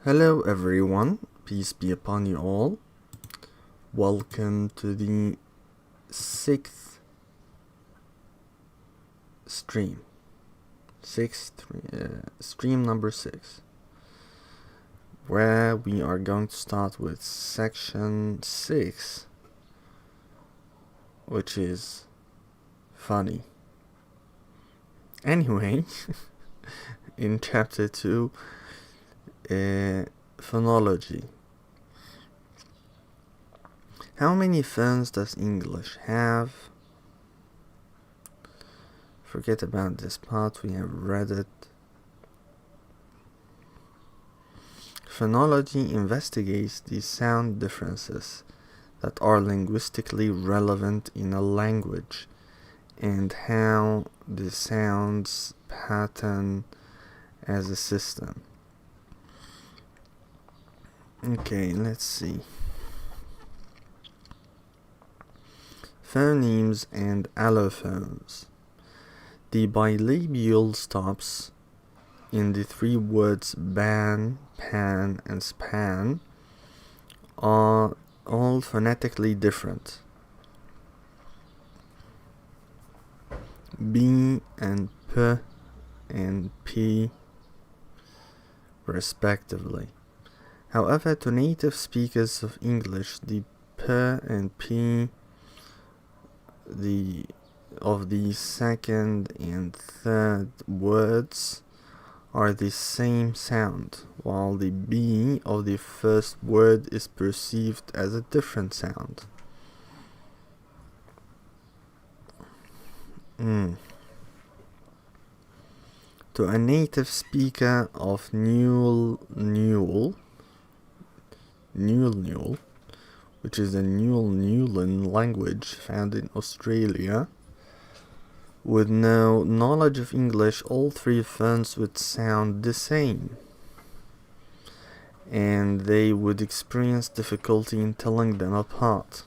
Hello everyone, peace be upon you all. Welcome to the sixth stream. Stream number 6, where we are going to start with section 6, which is funny. Anyway, in chapter 2, phonology. How many phones does English have? Forget about this part, we have read it. Phonology investigates the sound differences that are linguistically relevant in a language and how the sounds pattern as a system. Okay, let's see. Phonemes and allophones. The bilabial stops in the three words ban, pan, and span are all phonetically different. B and P and P respectively. However, to native speakers of English, the P and P of the second and third words are the same sound, while the B of the first word is perceived as a different sound. To a native speaker of Newell, which is a Newland language found in Australia, with no knowledge of English, all three phones would sound the same, and they would experience difficulty in telling them apart.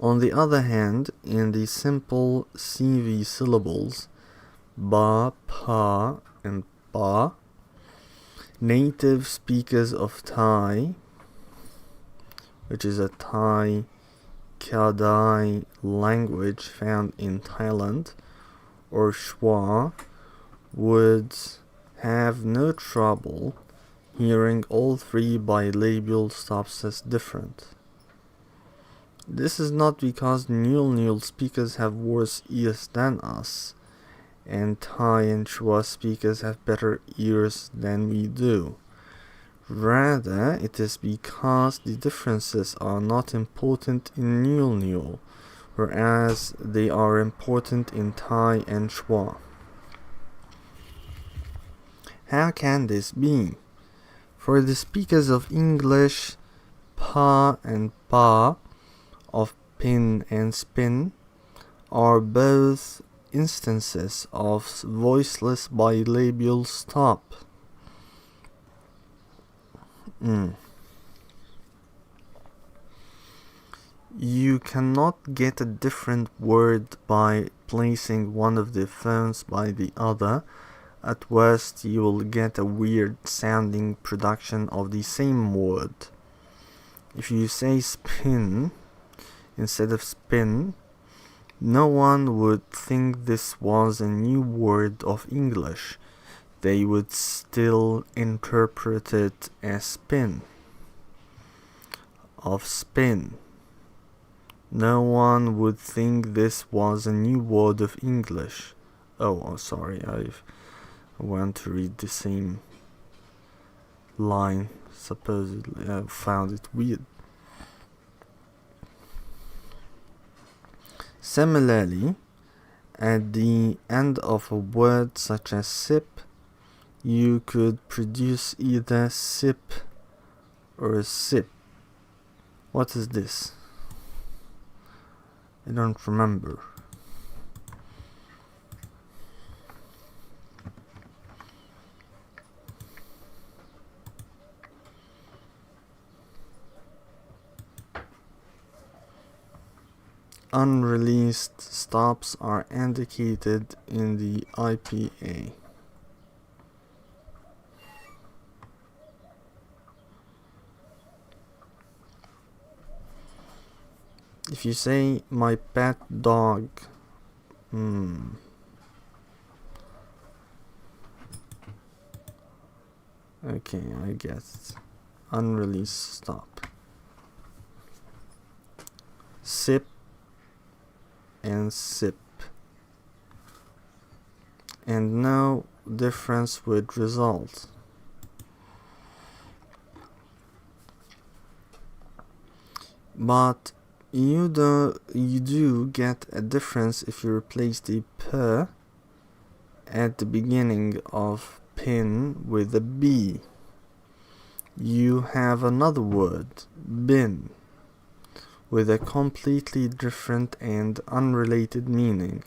On the other hand, in the simple CV syllables, ba, pa, and pa, native speakers of Thai, which is a Thai Kadai language found in Thailand, or Schwa, would have no trouble hearing all three bilabial stops as different. This is not because Newell speakers have worse ears than us, and Thai and Schwa speakers have better ears than we do. Rather, it is because the differences are not important in Newell, whereas they are important in Thai and Schwa. How can this be? For the speakers of English, pa and pa, of pin and spin, are both instances of voiceless bilabial stop. You cannot get a different word by placing one of the phones by the other. At worst, you will get a weird sounding production of the same word. If you say spin instead of spin, no one would think this was a new word of English. They would still interpret it as spin. Of spin. No one would think this was a new word of English. Oh, sorry, I went to read the same line. Supposedly, I found it weird. Similarly, at the end of a word such as sip, you could produce either sip or sip. What is this? I don't remember. Unreleased stops are indicated in the IPA. If you say my pet dog, okay, I guess. Unreleased stop. Sip and sip. And no difference with result. But you do get a difference if you replace the p at the beginning of pin with a b. You have another word, bin, with a completely different and unrelated meaning.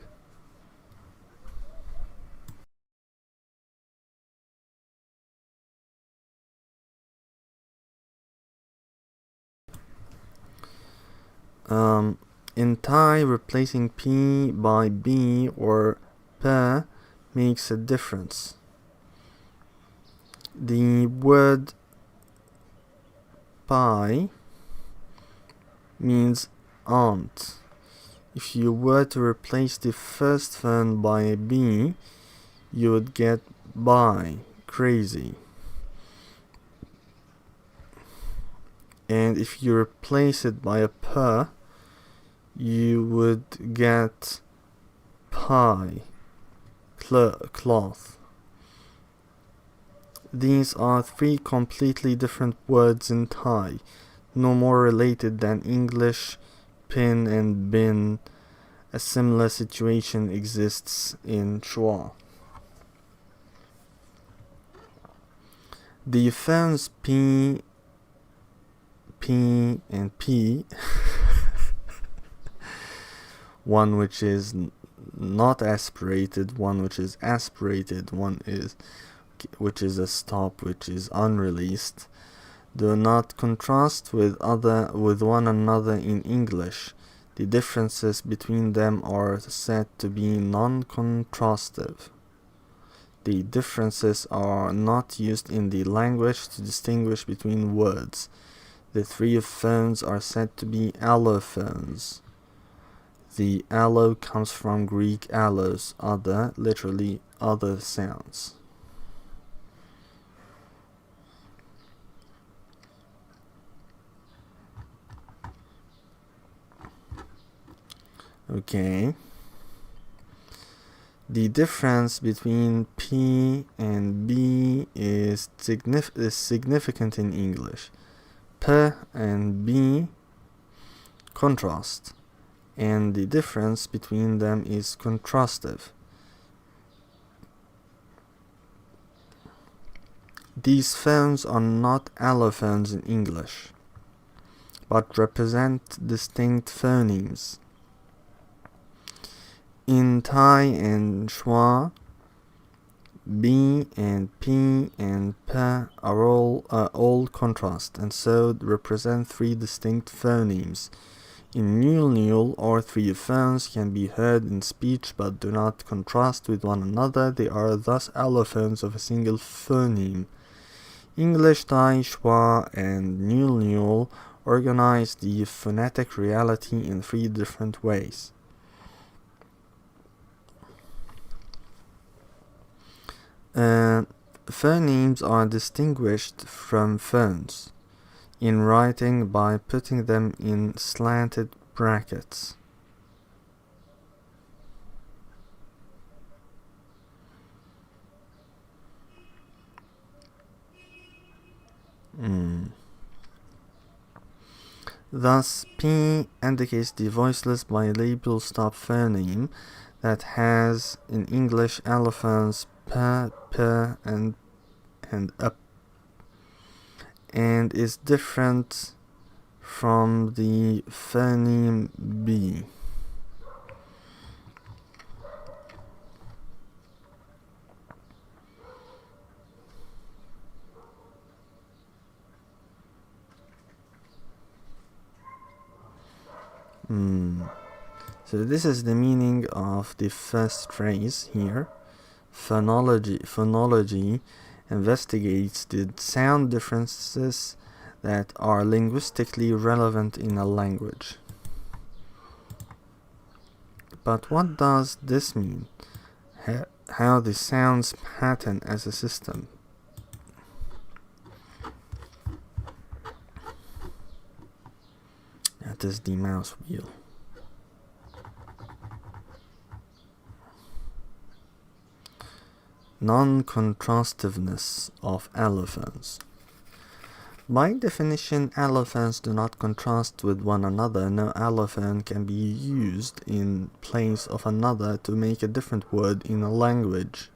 In Thai, replacing P by B or P makes a difference. The word Pai means aunt. If you were to replace the first phone by a B, you would get by, crazy. And if you replace it by a P, you would get pie, cloth. These are three completely different words in Thai, no more related than English, pin and bin. A similar situation exists in Chua. The phones P and P one which is not aspirated, one which is aspirated, one which is a stop, which is unreleased, do not contrast with one another in English. The differences between them are said to be non-contrastive. The differences are not used in the language to distinguish between words. The three phones are said to be allophones. The allo comes from Greek allos, other, literally other sounds. Okay. The difference between P and B is significant in English. P and B contrast, and the difference between them is contrastive. These phones are not allophones in English, but represent distinct phonemes. In Thai and Chua, B and P and P are all contrast, and so represent three distinct phonemes. In Nul, all three phones can be heard in speech but do not contrast with one another. They are thus allophones of a single phoneme. English, Thai, Chua, and Nul organize the phonetic reality in three different ways. Phonemes are distinguished from phones in writing by putting them in slanted brackets. Thus, P indicates the voiceless bilabal stop phoneme that has in English allophones P, and up, and is different from the phoneme B. So this is the meaning of the first phrase here. Phonology investigates the sound differences that are linguistically relevant in a language. But what does this mean? How the sounds pattern as a system? That is the mouse wheel. Non-contrastiveness of allophones. By definition, allophones do not contrast with one another. No allophone can be used in place of another to make a different word in a language.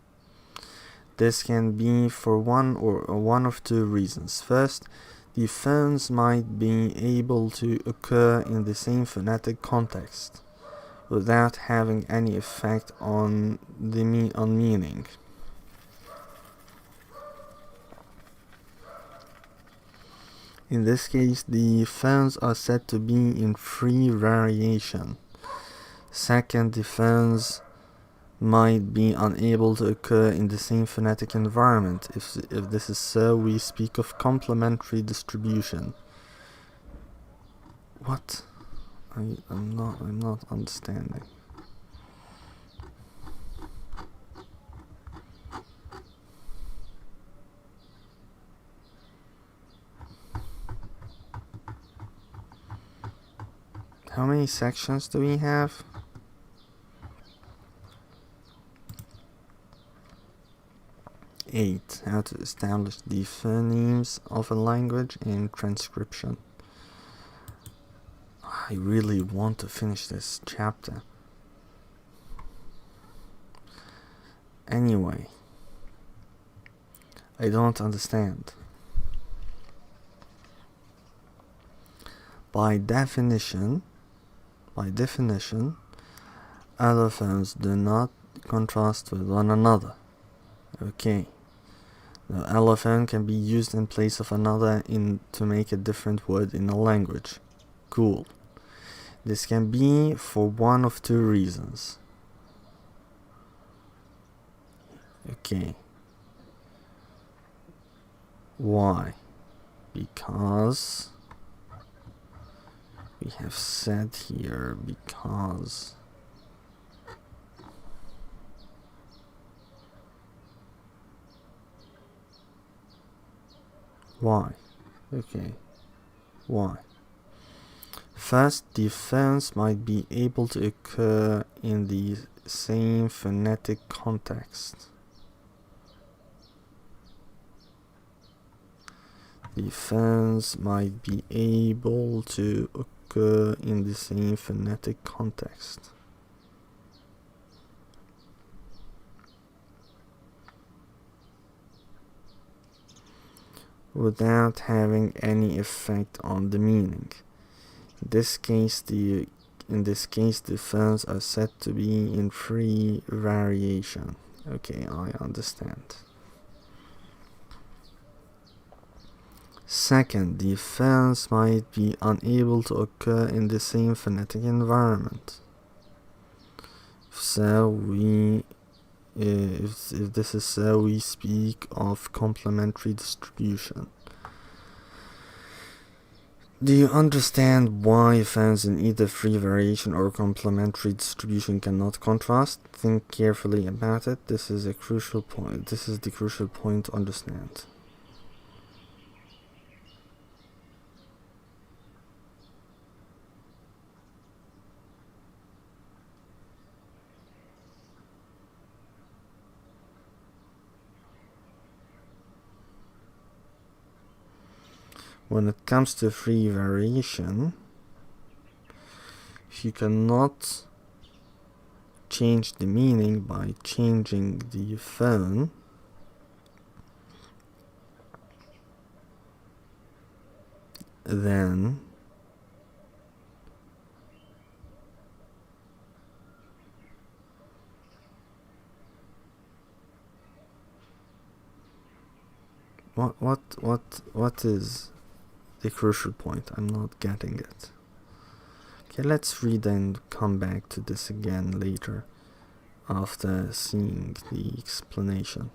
This can be for one of two reasons. First, the phones might be able to occur in the same phonetic context without having any effect on meaning. In this case, the phones are said to be in free variation. Second, the phones might be unable to occur in the same phonetic environment. If this is so, we speak of complementary distribution. What? I'm not understanding. How many sections do we have? Eight. How to establish the phonemes of a language in transcription. I really want to finish this chapter. Anyway, I don't understand. By definition, allophones do not contrast with one another. Okay. The allophone can be used in place of another to make a different word in a language. Cool. This can be for one of two reasons. Okay. Why? Because we have said here because. Why? Okay. Why? First, the phones might be able to occur in the same phonetic context. The phones might be able to occur in the same phonetic context. Without having any effect on the meaning. In this case, the phones are said to be in free variation. Okay, I understand. Second, the phones might be unable to occur in the same phonetic environment. If this is so, we speak of complementary distribution. Do you understand why phones in either free variation or complementary distribution cannot contrast? Think carefully about it. This is the crucial point to understand. When it comes to free variation, if you cannot change the meaning by changing the phone, then what is the crucial point? I'm not getting it. Okay, let's read and come back to this again later after seeing the explanation.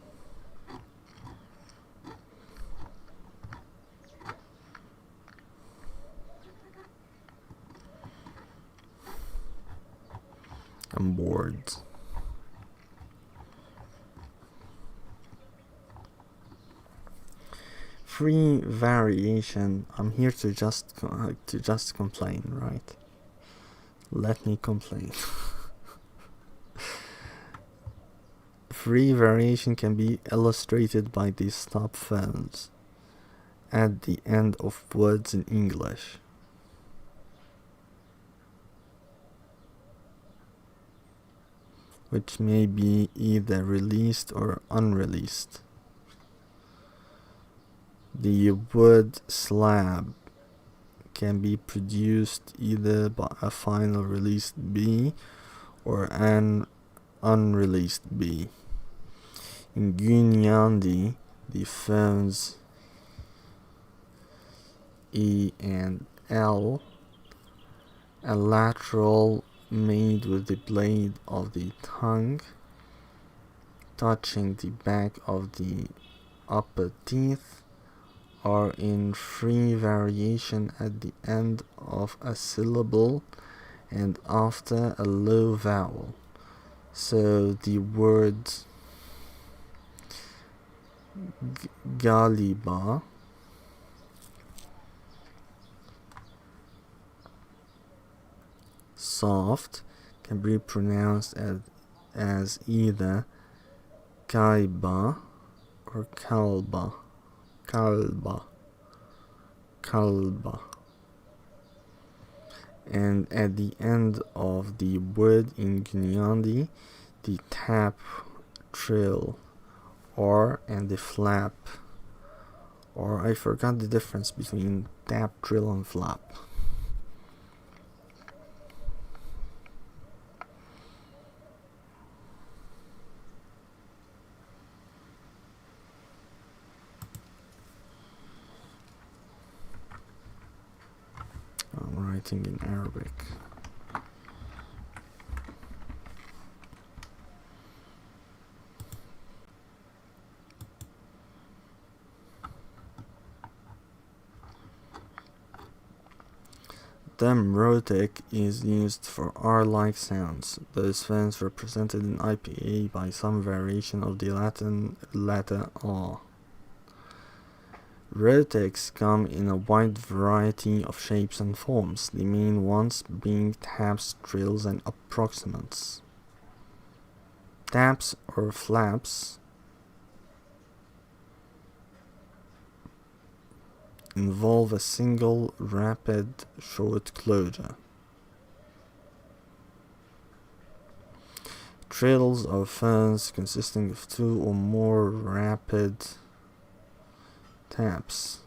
A and boards. Free variation. I'm here to just complain, right? Let me complain. Free variation can be illustrated by these stop phones at the end of words in English. Which may be either released or unreleased. The wood slab can be produced either by a final released B or an unreleased B. In Gunyandi, the phones E and L, a lateral made with the blade of the tongue touching the back of the upper teeth, are in free variation at the end of a syllable and after a low vowel. So the words Galiba, soft, can be pronounced as either Kaiba or Kalba. And at the end of the word in Gunyandi, the tap, trill, or and the flap, or I forgot the difference between tap, trill, and flap. I'm writing in Arabic. Demrotic is used for R-like sounds. Those sounds represented in IPA by some variation of the Latin letter R. Rhotics come in a wide variety of shapes and forms, the main ones being taps, trills, and approximants. Taps or flaps involve a single rapid short closure. Trills are phones consisting of two or more rapid taps.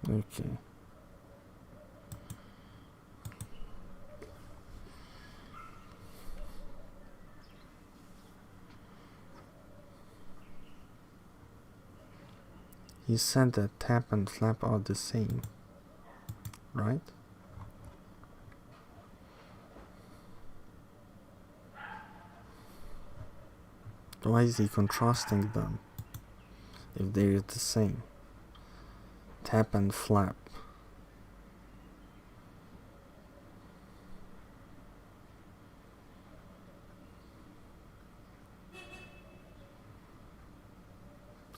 Okay. He said that tap and flap are the same, right? Why is he contrasting them if they're the same? Tap and flap.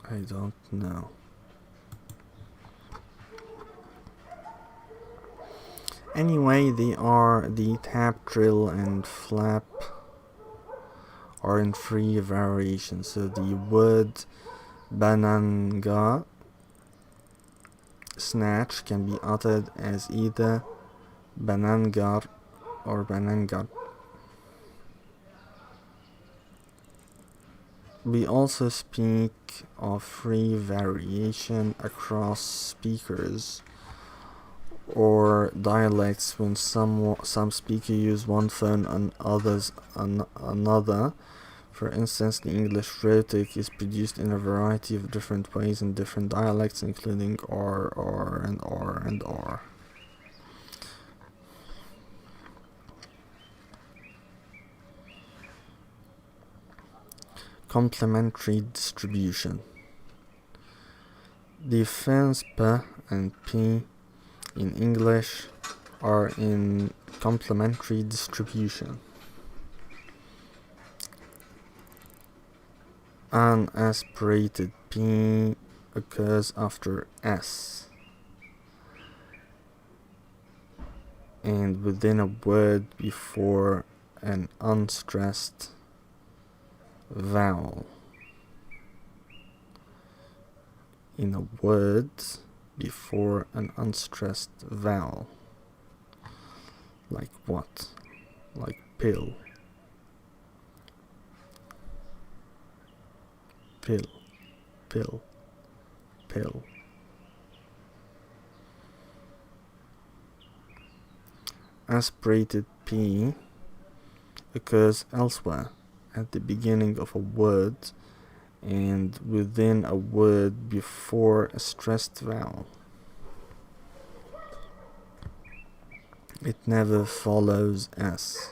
I don't know. Anyway, the tap, trill, and flap are in free variation. So the word bananga, snatch, can be uttered as either banangar or banangar. We also speak of free variation across speakers or dialects when some speakers use one phone and others another. For instance, the English rhotic is produced in a variety of different ways in different dialects, including R, and R, and R. complementary distribution. The fins P and P in English are in complementary distribution. Unaspirated P occurs after S and within a word before an unstressed vowel. In a word before an unstressed vowel. Like what? Like pill. Pill. Pill. Pill. Aspirated P occurs elsewhere at the beginning of a word and within a word before a stressed vowel. It never follows S.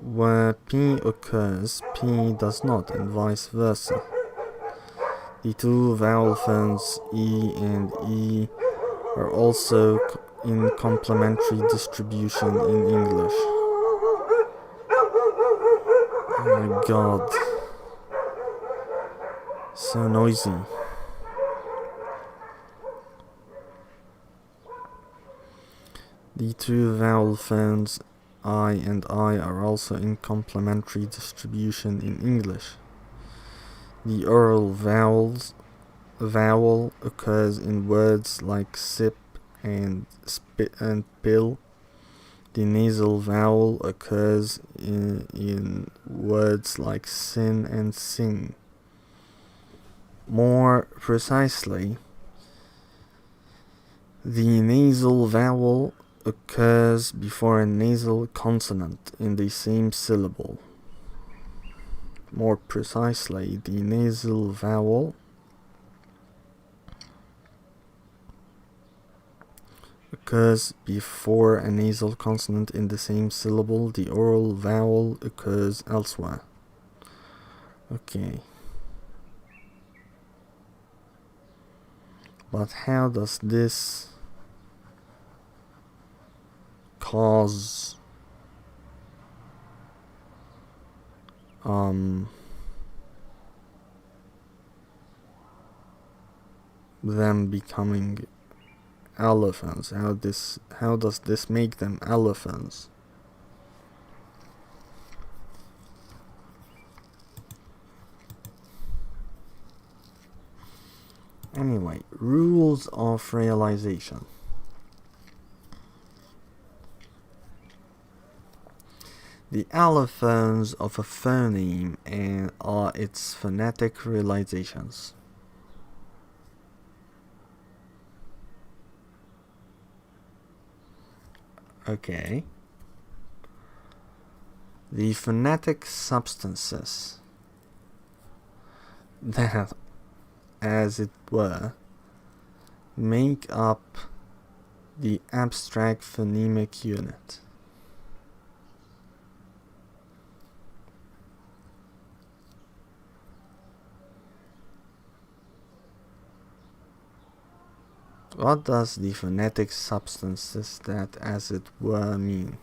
Where P occurs, P does not, and vice versa. The two vowel fins E and E are also in complementary distribution in English. Oh my god. So noisy. The two vowel fins I and I are also in complementary distribution in English. The oral vowel occurs in words like sip and spit and pill. The nasal vowel occurs in words like sin and sing. More precisely, the nasal vowel occurs before a nasal consonant in the same syllable. More precisely, the nasal vowel occurs before a nasal consonant in the same syllable. The oral vowel occurs elsewhere. Okay. But how does this cause them becoming elephants? How does this make them elephants? Anyway, rules of realization. The allophones of a phoneme are its phonetic realizations. Okay. The phonetic substances that, as it were, make up the abstract phonemic unit. What does the phonetic substances that, as it were, mean?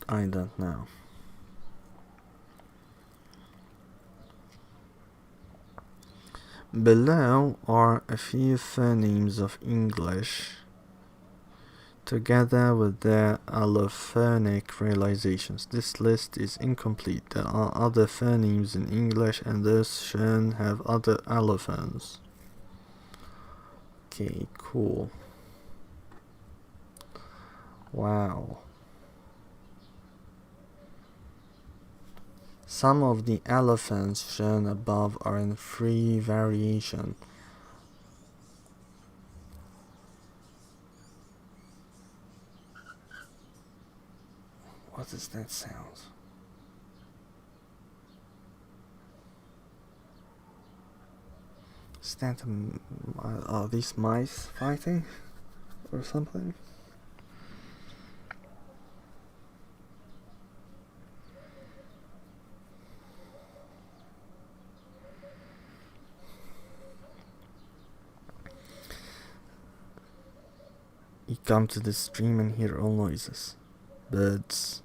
I don't know. Below are a few phonemes of English together with their allophonic realizations. This list is incomplete. There are other phonemes in English and those shown have other allophones. Okay, cool. Wow. Some of the allophones shown above are in free variation. What is that sound? Is that are these mice fighting or something? You come to the stream and hear all noises. Birds,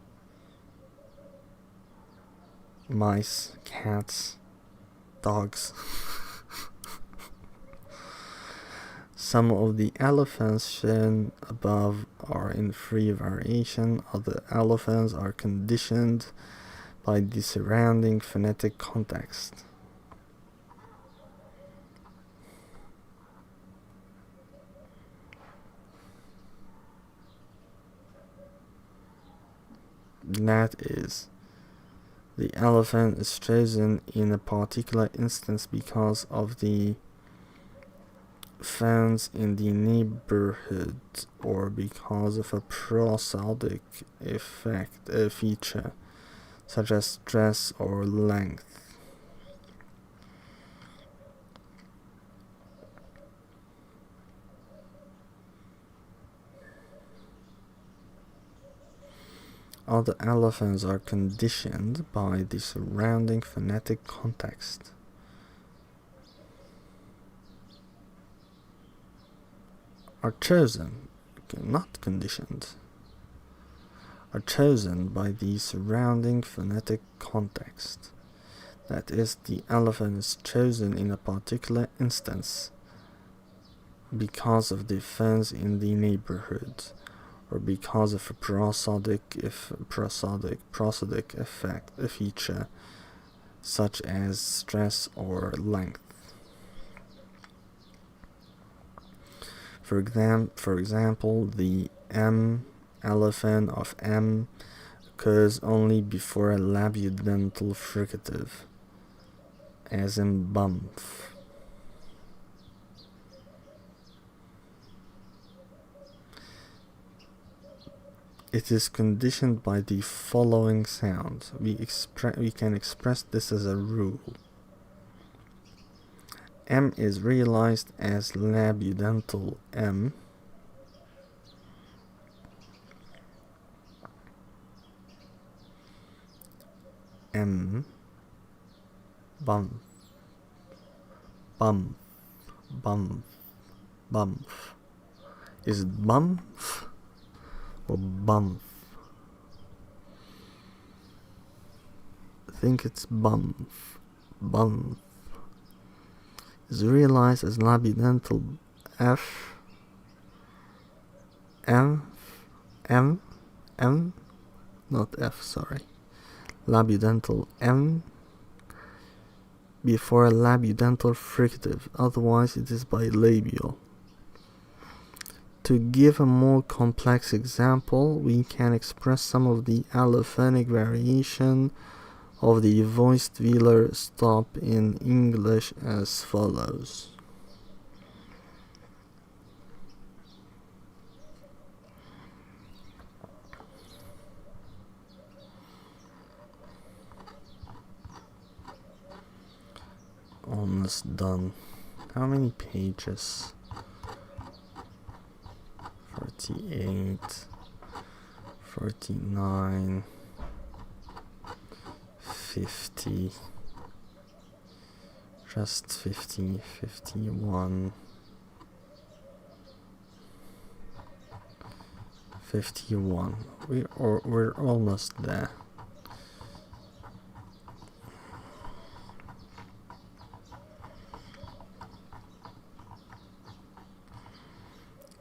mice, cats, dogs. Some of the allophones shown above are in free variation. Other allophones are conditioned by the surrounding phonetic context. That is, the allophone is chosen in a particular instance because of the phones in the neighborhood or because of a prosodic feature such as stress or length. Other allophones are conditioned by the surrounding phonetic context. Are chosen, not conditioned, are chosen by the surrounding phonetic context. That is, the allophone is chosen in a particular instance because of the phones in the neighborhood, or because of a prosodic effect, a feature, such as stress or length. For example, the M allophone of M occurs only before a labiodental fricative, as in bump. It is conditioned by the following sound. We can express this as a rule. M is realized as labiodental M. M. Bump. Bump. Bump. Bump. Is it bump or bump? I think it's bump. Bump is realized as labiodental F. M. Not F, sorry. Labiodental M before a labiodental fricative, otherwise it is bilabial. To give a more complex example, we can express some of the allophonic variation of the voiced velar stop in English as follows. Almost done. How many pages? 48, 49, 50, just 50, 51, 51. We're almost there.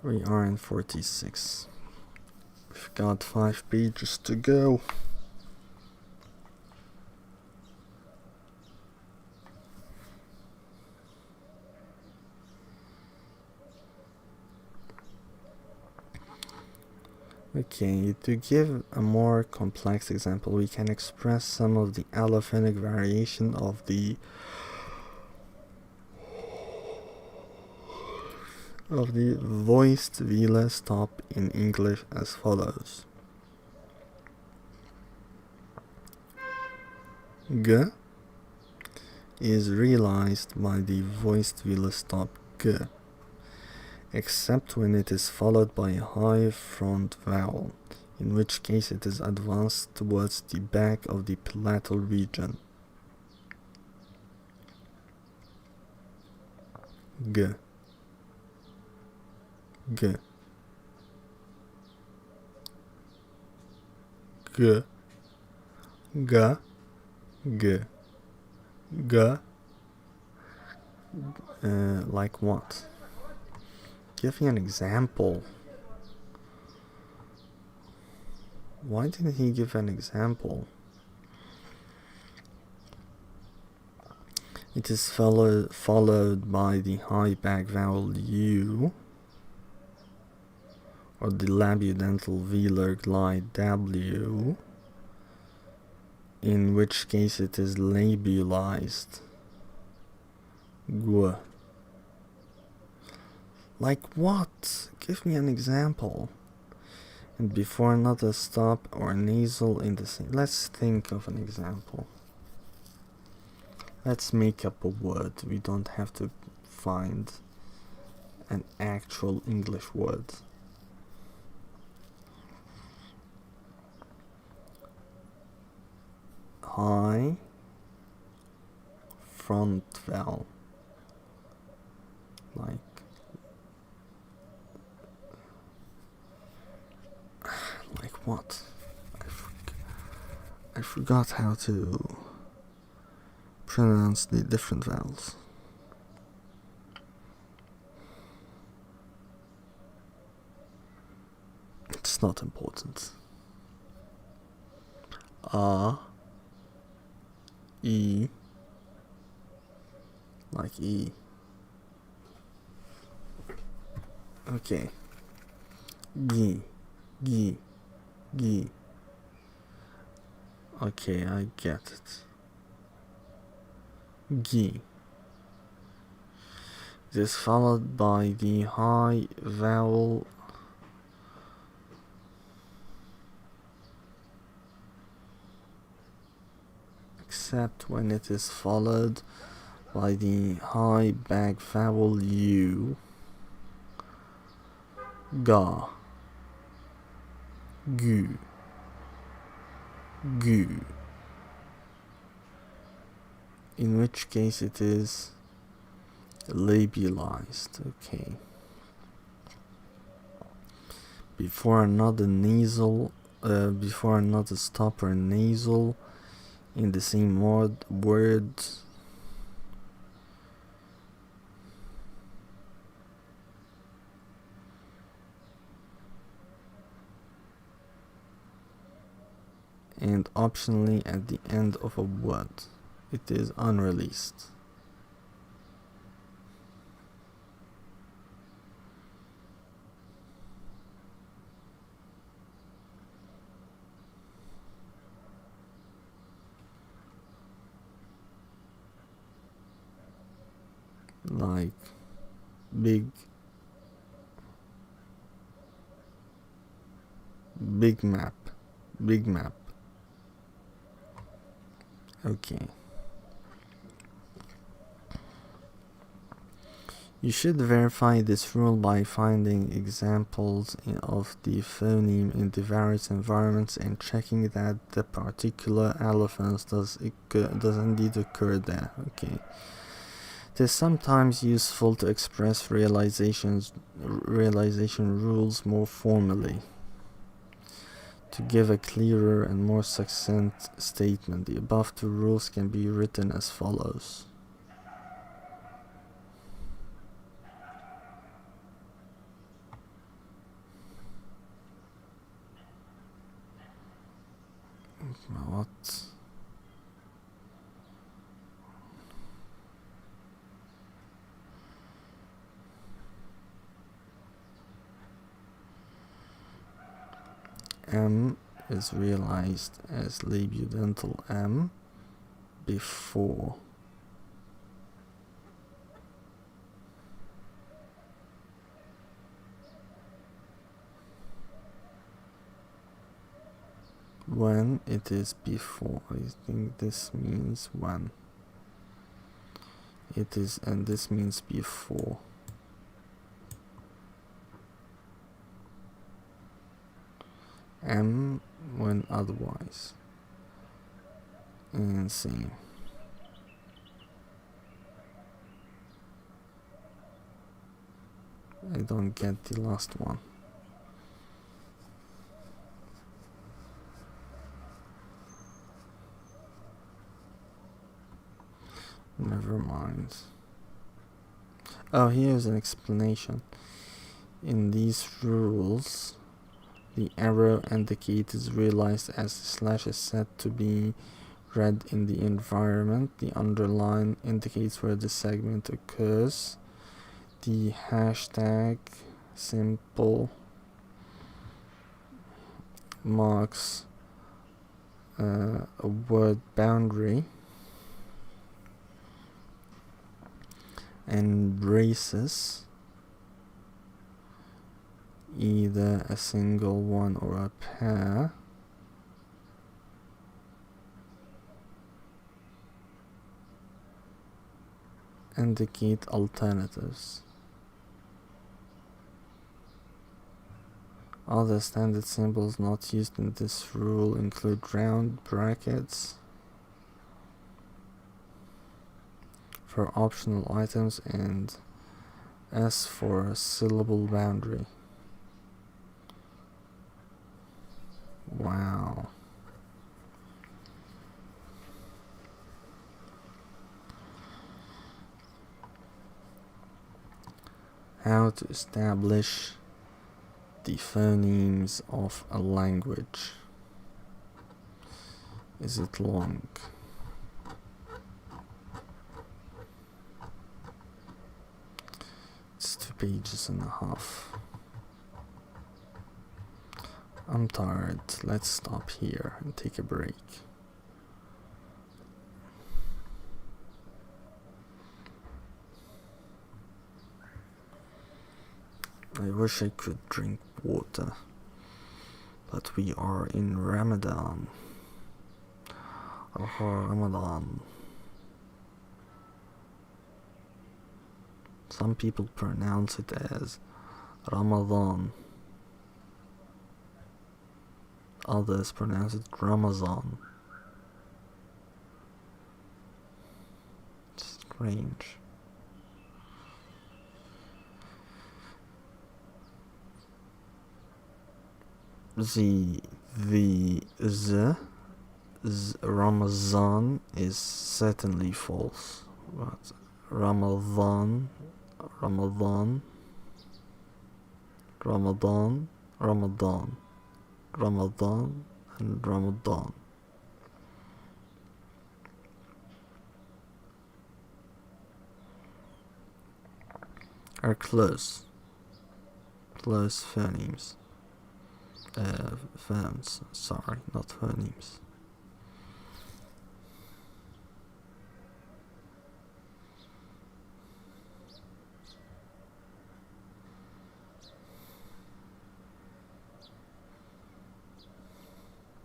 We are in 46. got 5 pages to go. Okay, to give a more complex example, we can express some of the allophonic variation of the voiced vela stop in English as follows. G is realized by the voiced vela stop G, except when it is followed by a high front vowel, in which case it is advanced towards the back of the palatal region. G, G, G, G, G, G. Like what? Give me an example. Why didn't he give an example? It is followed by the high back vowel U, or the labiodental velar glide W, in which case it is labialized. Gu. Like what? Give me an example. And before another stop or nasal in the same. Let's think of an example. Let's make up a word. We don't have to find an actual English word. High front vowel. Like what? I forgot how to pronounce the different vowels. It's not important. E, like E. Okay. G, G, G. Okay, I get it. G. It is followed by the high vowel except when it is followed by the high back vowel U. Ga, gu, gu, in which case it is labialized. Okay. Before another nasal, before another stop or nasal in the same word. And optionally at the end of a word. It is unreleased. Like big map. Okay. You should verify this rule by finding examples of the phoneme in the various environments and checking that the particular allophones does indeed occur there. Okay. It is sometimes useful to express realization rules more formally. To give a clearer and more succinct statement, the above two rules can be written as follows. What? M is realized as labiodental M before when it is before. I think this means when it is, and this means before. M when otherwise. And same. I don't get the last one. Never mind. Oh, here's an explanation. In these rules, the arrow indicates is realized as the slash is said to be read in the environment. The underline indicates where the segment occurs. The hashtag symbol marks a word boundary and braces either a single one or a pair indicate alternatives. Other standard symbols not used in this rule include round brackets for optional items and S for syllable boundary. Wow. How to establish the phonemes of a language. Is it long? It's 2 pages and a half. I'm tired. Let's stop here and take a break. I wish I could drink water, but we are in Ramadan. Ramadan. Some people pronounce it as Ramadan. Others pronounce it Ramazan. Strange. The Ramazan is certainly false, but Ramadan, Ramadan, Ramadan, Ramadan, Ramadan, and Ramadan. Are close phonemes. Phones, sorry, not phonemes.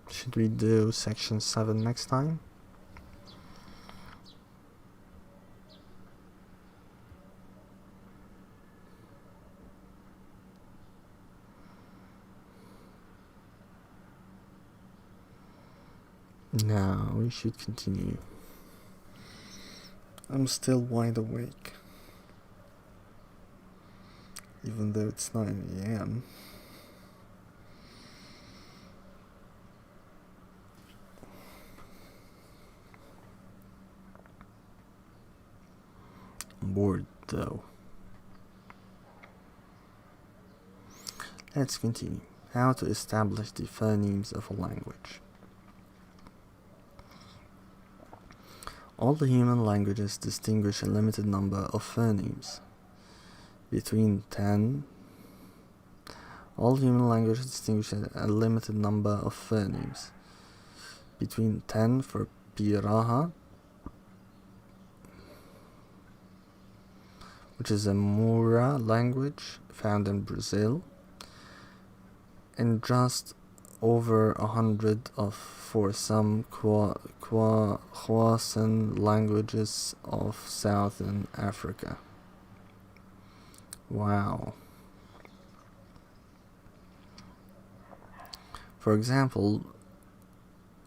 Should we do section 7 next time? No, we should continue. I'm still wide awake, even though it's 9 AM. I'm bored though. Let's continue. How to establish the phonemes of a language. All the human languages distinguish a limited number of phonemes. Between 10 All human languages distinguish a limited number of phonemes. Between 10 for Piraha, which is a Moura language found in Brazil, and just over 100 for some Khoisan languages of Southern Africa. Wow. For example,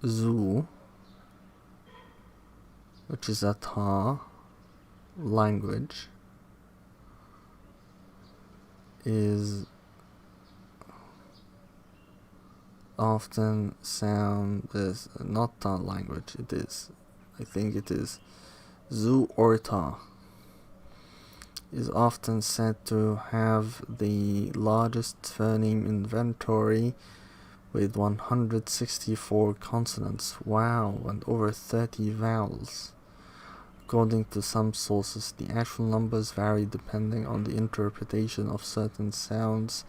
Zulu, which is a Ta language, is often sound as not Ta language. I think it is Zu or Ta, is often said to have the largest phoneme inventory with 164 consonants, wow, and over 30 vowels. According to some sources, the actual numbers vary depending on the interpretation of certain sounds,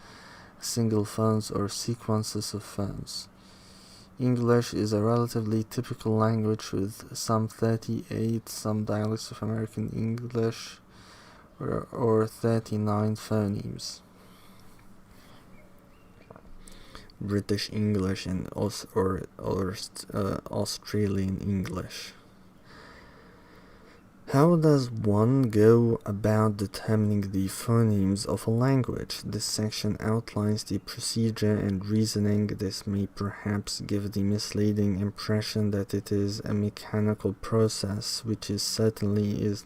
single phones or sequences of phones. English is a relatively typical language with some 38, some dialects of American English, or 39 phonemes. British English and Australian English. How does one go about determining the phonemes of a language? This section outlines the procedure and reasoning. This may perhaps give the misleading impression that it is a mechanical process, which it certainly is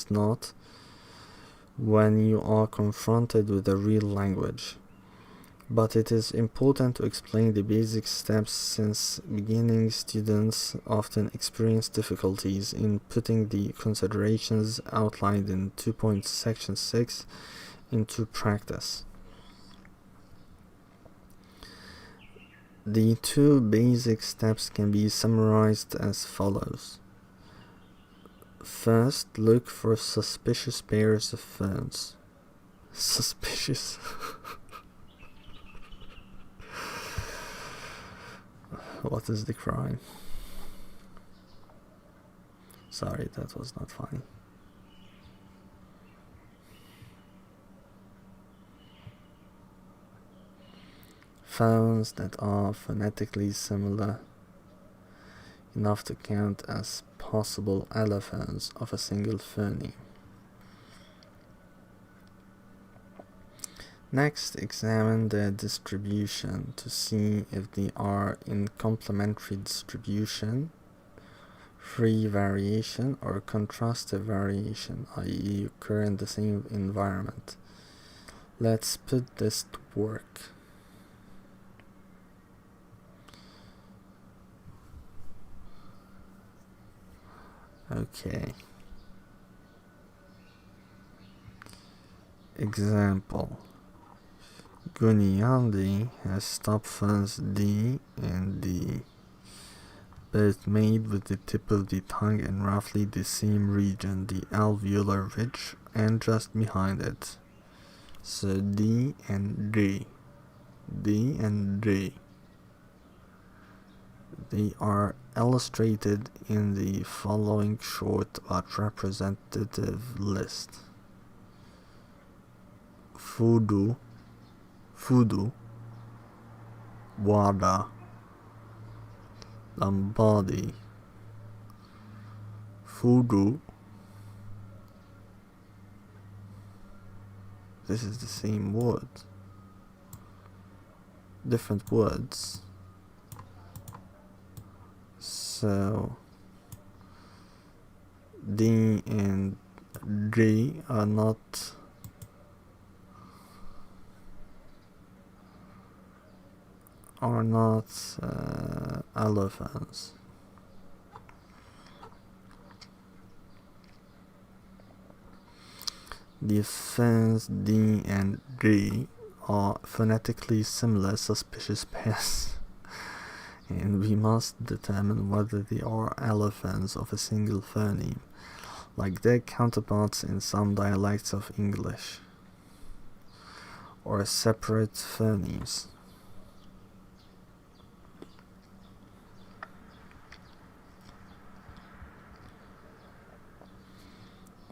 not when you are confronted with a real language. But it is important to explain the basic steps, since beginning students often experience difficulties in putting the considerations outlined in section 6 into practice. The two basic steps can be summarized as follows. First, look for suspicious pairs of phones. Suspicious. What is the crime? Sorry, that was not funny. Phones that are phonetically similar enough to count as possible allophones of a single phoneme. Next, examine their distribution to see if they are in complementary distribution, free variation, or contrastive variation, i.e. occur in the same environment. Let's put this to work. Okay. Example. Gunyandi has stop phones D and D, both made with the tip of the tongue in roughly the same region, the alveolar ridge, and just behind it. So D and D. D and D. They are illustrated in the following short but representative list. Fudu, Wada, Lambadi, Fudu. This is the same word. Different words. So D and D are not allophones. The phones D and D are phonetically similar suspicious pairs and we must determine whether they are allophones of a single phoneme, like their counterparts in some dialects of English, or separate phonemes.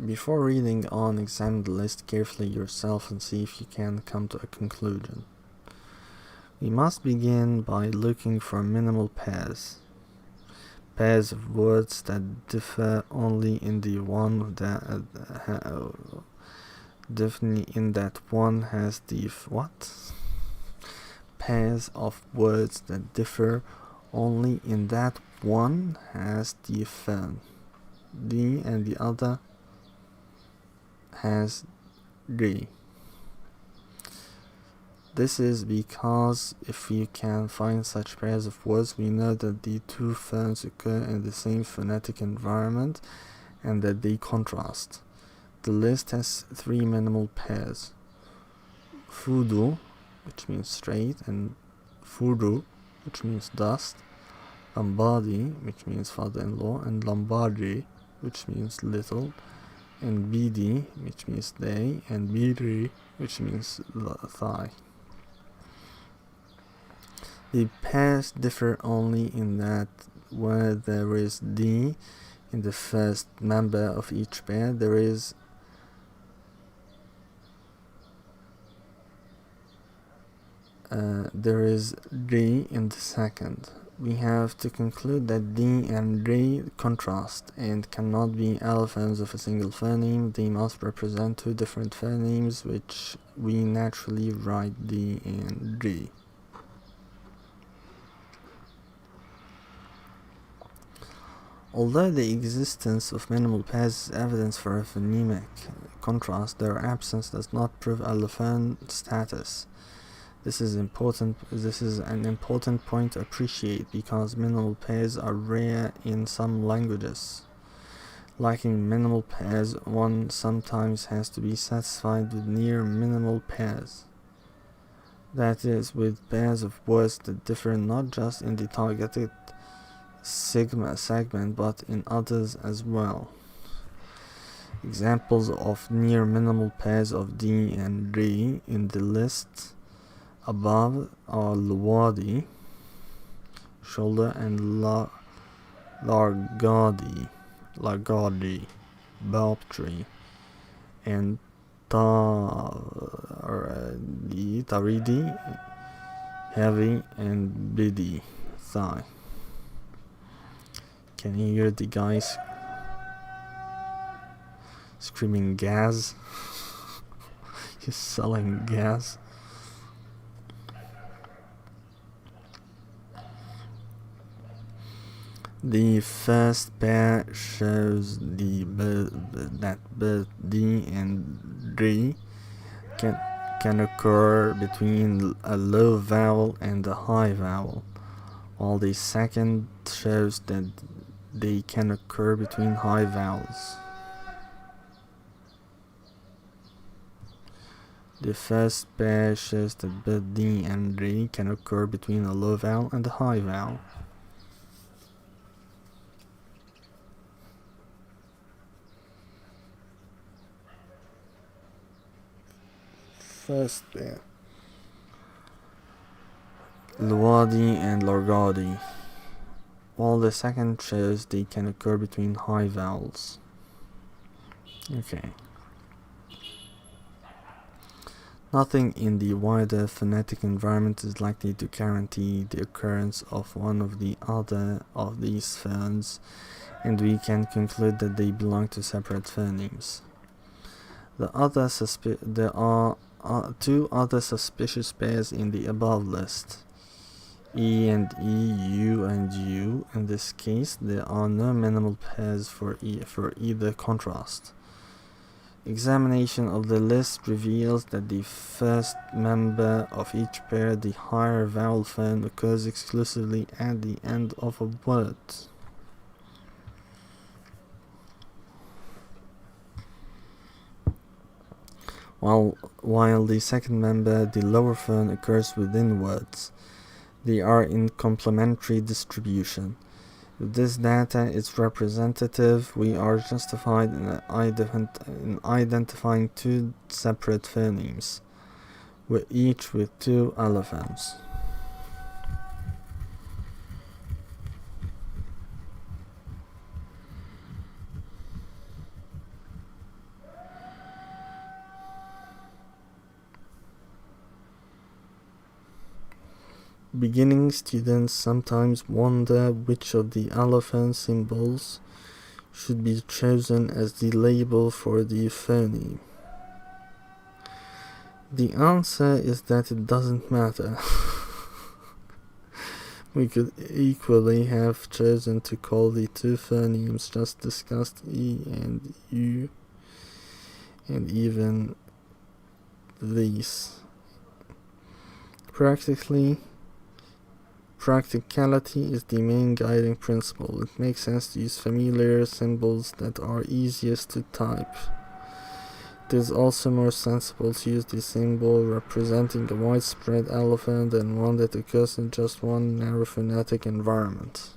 Before reading on, examine the list carefully yourself and see if you can come to a conclusion. We must begin by looking for minimal pairs of words that differ only in the one that definitely in that one has the pairs of words that differ only in that one has the phone D and the other has D. This is because if we can find such pairs of words, we know that the two phones occur in the same phonetic environment and that they contrast. The list has three minimal pairs: fudu, which means straight, and furu, which means dust, lambadi, which means father-in-law, and lambadi, which means little, and bidi, which means they, and biri, which means thigh. The pairs differ only in that where there is D in the first member of each pair, there is D in the second. We have to conclude that D and D contrast and cannot be allophones of a single phoneme. They must represent two different phonemes, which we naturally write D and D. Although the existence of minimal pairs is evidence for a phonemic contrast, their absence does not prove allophone status. This is an important point to appreciate because minimal pairs are rare in some languages. Lacking minimal pairs, one sometimes has to be satisfied with near minimal pairs. That is, with pairs of words that differ not just in the targeted segment but in others as well. Examples of near minimal pairs of D and D in the list above are luwadi, shoulder, and largadi, bulb tree, and taridi, heavy, and bidi, thigh. Can you hear the guys screaming gas? He's selling gas. The first pair shows that both D and D can occur between a low vowel and a high vowel, while the second shows that they can occur between high vowels. The first pair shows that both D and D can occur between a low vowel and a high vowel. First pair: luwadi and largadi, while the second shows they can occur between high vowels. Okay. Nothing in the wider phonetic environment is likely to guarantee the occurrence of one of the other of these phones, and we can conclude that they belong to separate phonemes. There are two other suspicious pairs in the above list: E and E, U and U. In this case, there are no minimal pairs for either contrast. Examination of the list reveals that the first member of each pair, the higher vowel phone, occurs exclusively at the end of a word. While the second member, the lower phone, occurs within words. They are in complementary distribution. If this data is representative, we are justified in identifying two separate phonemes, each with two allophones. Beginning students sometimes wonder which of the allophone symbols should be chosen as the label for the phoneme. The answer is that it doesn't matter. We could equally have chosen to call the two phonemes just discussed E and U, and even these. Practicality is the main guiding principle. It makes sense to use familiar symbols that are easiest to type. It is also more sensible to use the symbol representing a widespread allophone than one that occurs in just one narrow phonetic environment.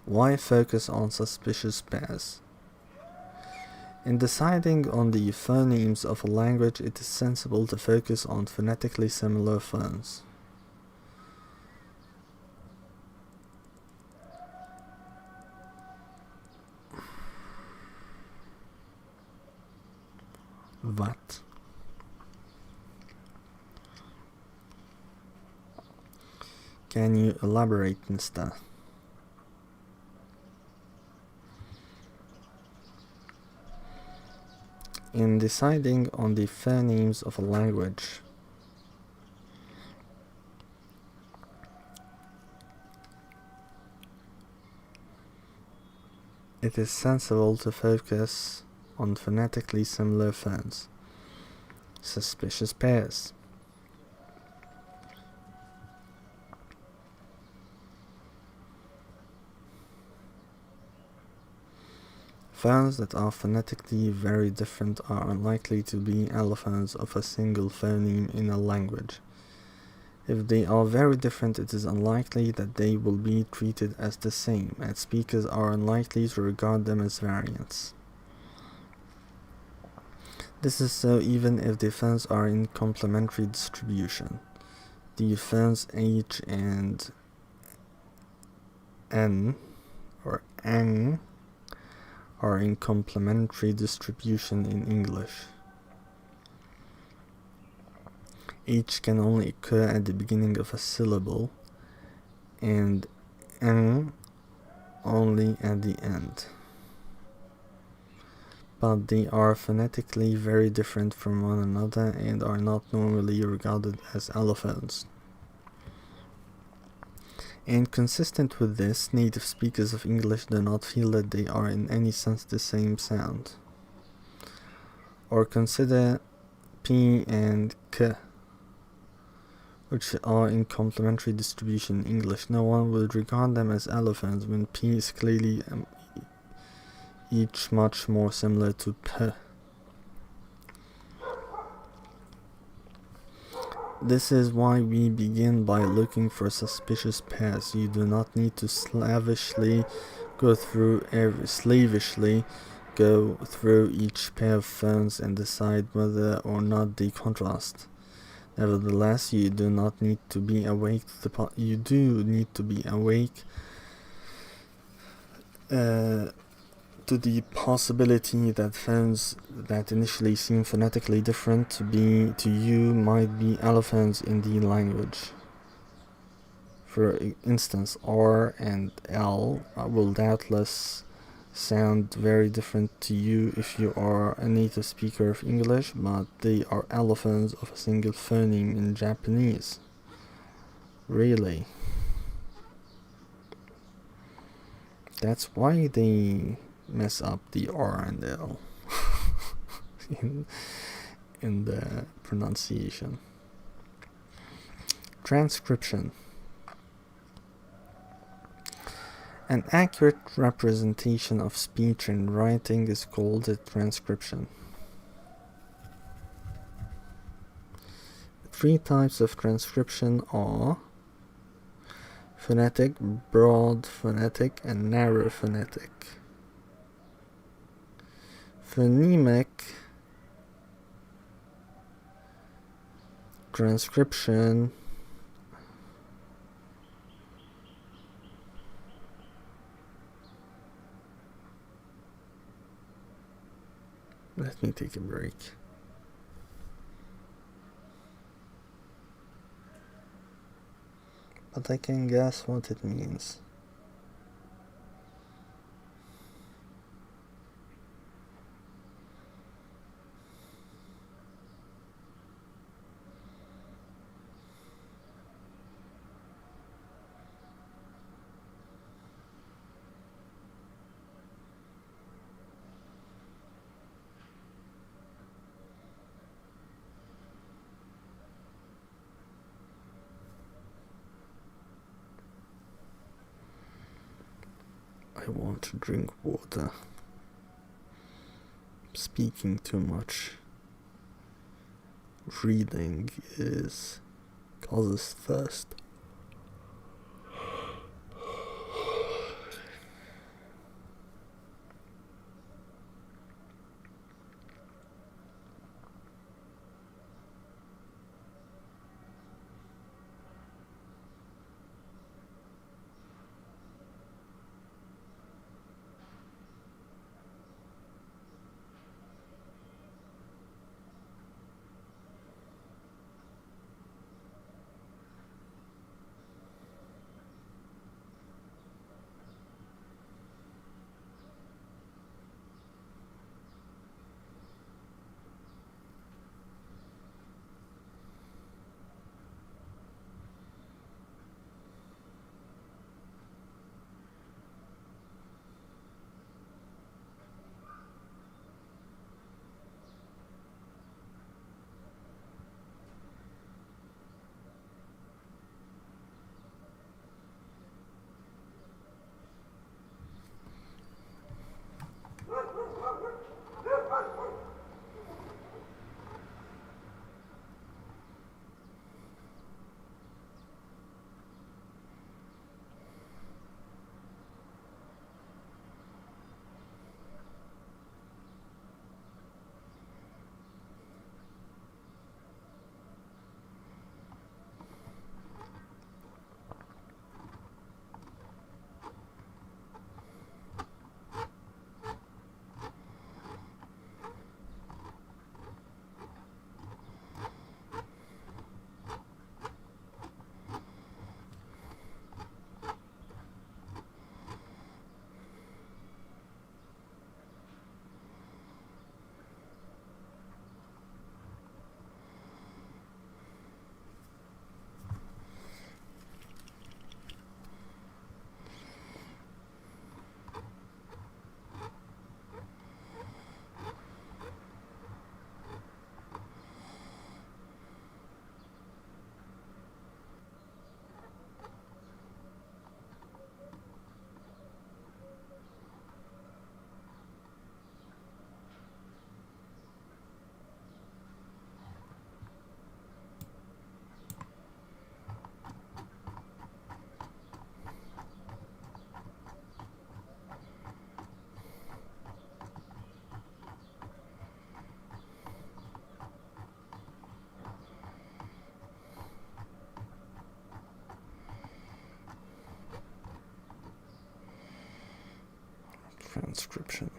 Why focus on suspicious pairs? In deciding on the phonemes of a language, it is sensible to focus on phonetically similar phones. What? Can you elaborate, Mr.? In deciding on the phonemes of a language, it is sensible to focus on phonetically similar phones. Suspicious pairs. Phones that are phonetically very different are unlikely to be allophones of a single phoneme in a language. If they are very different, it is unlikely that they will be treated as the same, and speakers are unlikely to regard them as variants. This is so even if the phones are in complementary distribution. The phones H and N, or Ang, are in complementary distribution in English. H can only occur at the beginning of a syllable, and N only at the end. But they are phonetically very different from one another and are not normally regarded as allophones. And consistent with this, native speakers of English do not feel that they are in any sense the same sound. Or consider P and K, which are in complementary distribution in English. No one would regard them as allophones when P is clearly each much more similar to P. This is why we begin by looking for suspicious pairs. You do not need to slavishly go through each pair of phones and decide whether or not they contrast. Nevertheless, you do need to be awake to the possibility that phones that initially seem phonetically different to you might be allophones in the language. For instance, R and L will doubtless sound very different to you if you are a native speaker of English, but they are allophones of a single phoneme in Japanese. Really. That's why they mess up the R and L in the pronunciation. Transcription. An accurate representation of speech and writing is called a transcription. three types of transcription are phonetic, broad phonetic, and narrow phonetic. Phonemic transcription let me take a break. But I can guess what it means. I want to drink water. Speaking too much. Reading causes thirst. Transcription.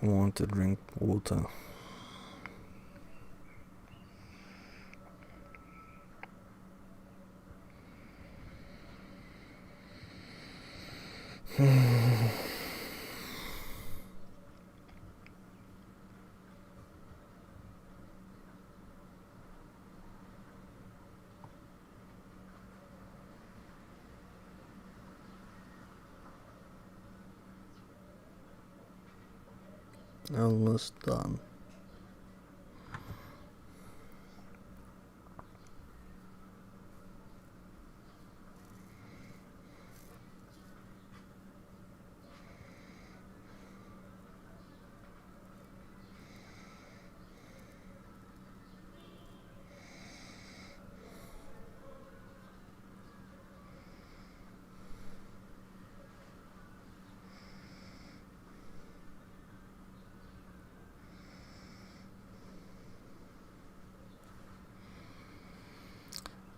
I want to drink water. Almost done.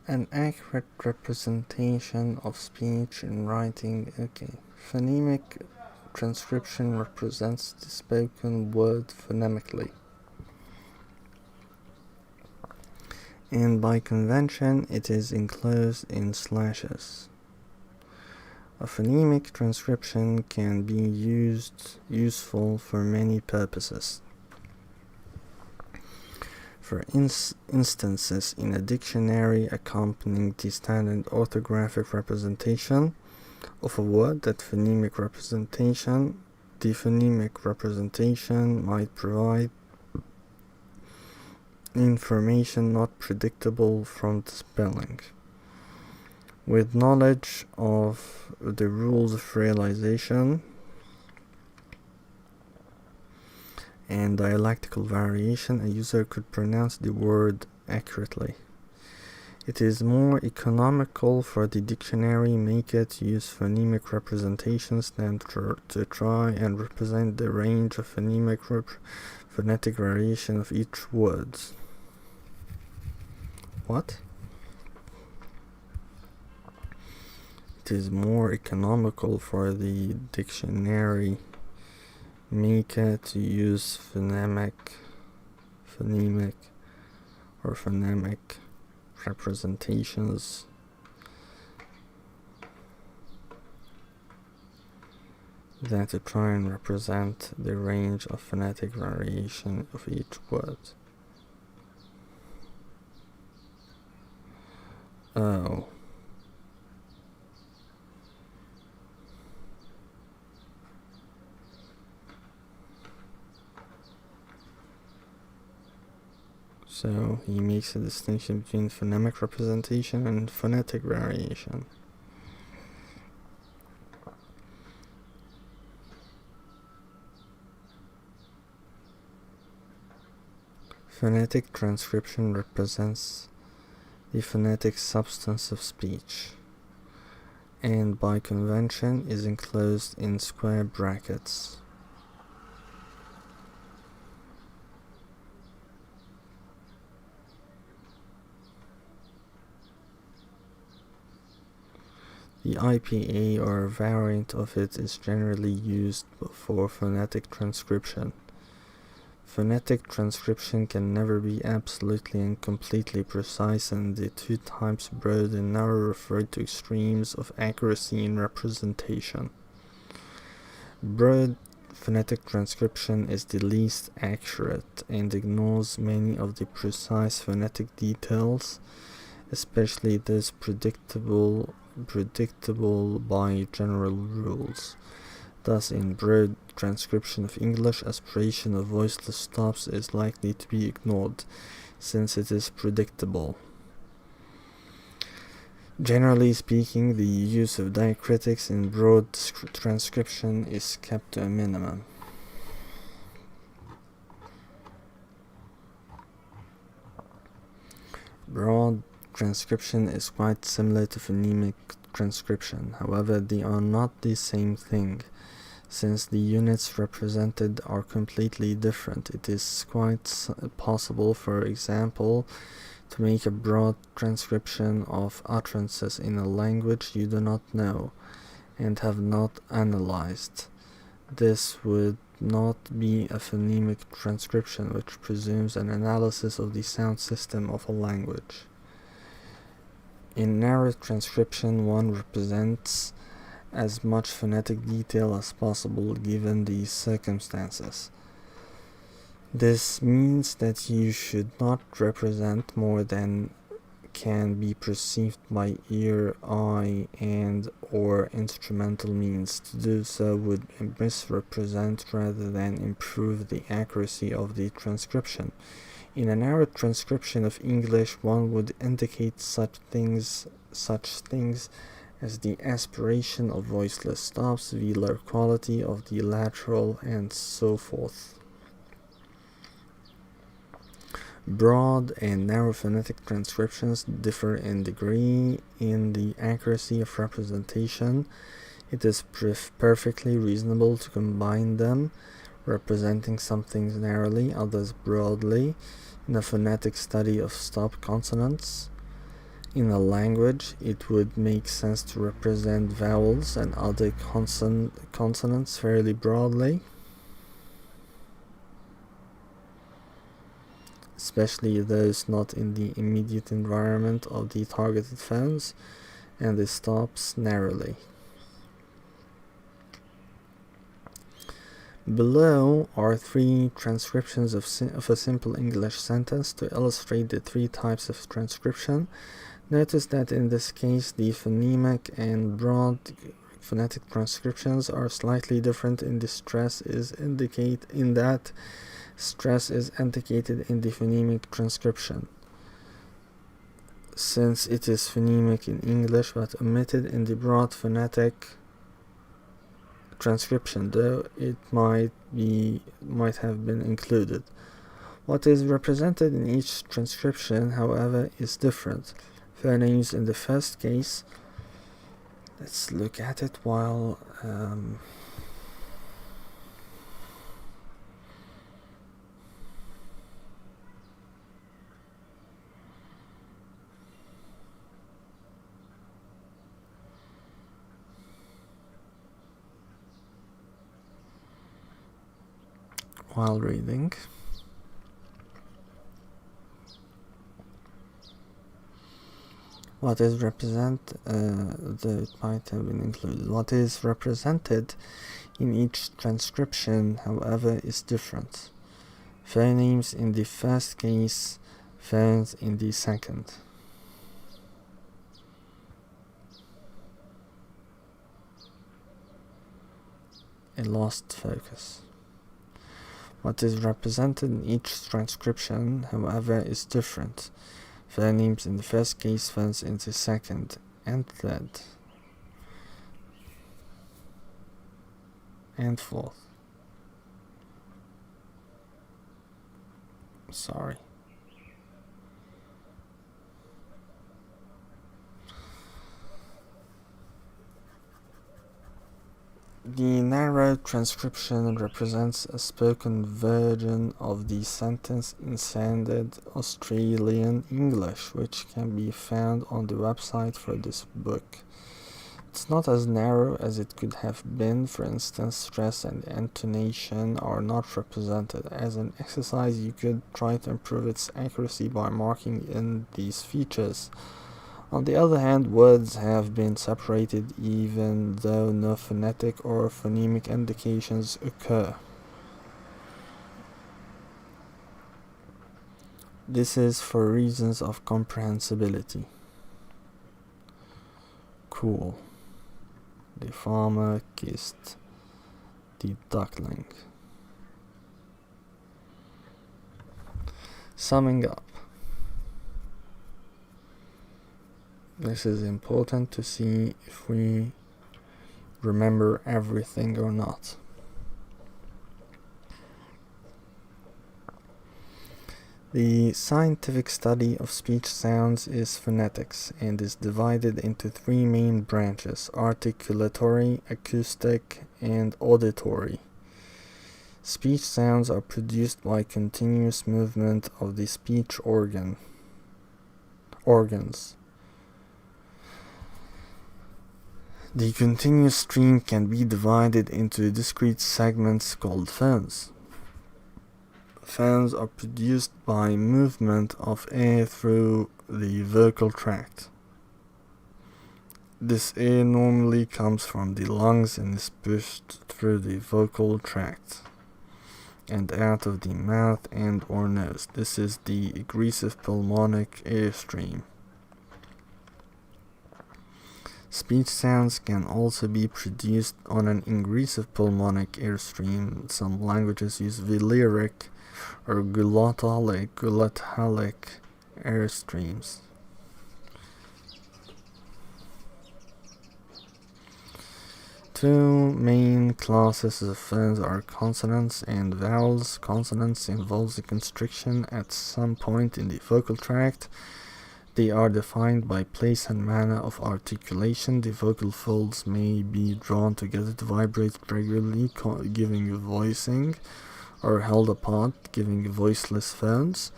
An accurate representation of speech in writing. Okay. Phonemic transcription represents the spoken word phonemically. And by convention, it is enclosed in slashes. A phonemic transcription can be useful for many purposes. For instances in a dictionary accompanying the standard orthographic representation of a word, the phonemic representation might provide information not predictable from the spelling. With knowledge of the rules of realization and dialectical variation, a user could pronounce the word accurately. It is more economical for the dictionary maker to use phonemic representations than to try and represent the range of phonetic variation of each word. What? It is more economical for the dictionary maker to use phonemic representations than to try and represent the range of phonetic variation of each word. Oh. So he makes a distinction between phonemic representation and phonetic variation. Phonetic transcription represents the phonetic substance of speech, and by convention is enclosed in square brackets. The IPA or a variant of it is generally used for phonetic transcription. Phonetic transcription can never be absolutely and completely precise, and the two types broad and narrow refer to extremes of accuracy in representation. Broad phonetic transcription is the least accurate and ignores many of the precise phonetic details, especially those predictable by general rules. Thus, in broad transcription of English, aspiration of voiceless stops is likely to be ignored, since it is predictable. Generally speaking, the use of diacritics in broad transcription is kept to a minimum. Broad transcription is quite similar to phonemic transcription. However, they are not the same thing, since the units represented are completely different. It is quite possible, for example, to make a broad transcription of utterances in a language you do not know and have not analyzed. This would not be a phonemic transcription, which presumes an analysis of the sound system of a language. In narrow transcription, one represents as much phonetic detail as possible given these circumstances. This means that you should not represent more than can be perceived by ear, eye, and or instrumental means. To do so would misrepresent rather than improve the accuracy of the transcription. In a narrow transcription of English, one would indicate such things as the aspiration of voiceless stops, velar quality of the lateral, and so forth. Broad and narrow phonetic transcriptions differ in degree in the accuracy of representation. It is perfectly reasonable to combine them, representing some things narrowly, others broadly, in a phonetic study of stop consonants. In a language, it would make sense to represent vowels and other consonants fairly broadly, especially those not in the immediate environment of the targeted phones, and the stops narrowly. Below are three transcriptions of a simple English sentence to illustrate the three types of transcription. Notice that in this case the phonemic and broad phonetic transcriptions are slightly different in that stress is indicated in the phonemic transcription, since it is phonemic in English but omitted in the broad phonetic transcription, though it might have been included. What is represented in each transcription, however, is different. Phonemes in the first case, let's look at it while reading. What is represented, though it might have been included. What is represented in each transcription, however, is different. Phonemes in the first case, phones in the second. I lost focus. What is represented in each transcription, however, is different. Phonemes in the first case, phones in the second and third and fourth. Sorry. The narrow transcription represents a spoken version of the sentence in standard Australian English, which can be found on the website for this book. It's not as narrow as it could have been. For instance, stress and intonation are not represented. As an exercise, you could try to improve its accuracy by marking in these features. On the other hand, words have been separated even though no phonetic or phonemic indications occur. This is for reasons of comprehensibility. Cool. The farmer kissed the duckling. Summing up. This is important to see if we remember everything or not. The scientific study of speech sounds is phonetics and is divided into three main branches: articulatory, acoustic, and auditory. Speech sounds are produced by continuous movement of the speech organs. The continuous stream can be divided into discrete segments called phones. Phones are produced by movement of air through the vocal tract. This air normally comes from the lungs and is pushed through the vocal tract and out of the mouth and or nose. This is the aggressive pulmonic airstream. Speech sounds can also be produced on an ingressive pulmonic airstream. Some languages use velaric or glottalic airstreams. Two main classes of phones are consonants and vowels. Consonants involves the constriction at some point in the vocal tract. They are defined by place and manner of articulation. The vocal folds may be drawn together to vibrate regularly, giving voicing, or held apart, giving voiceless phones.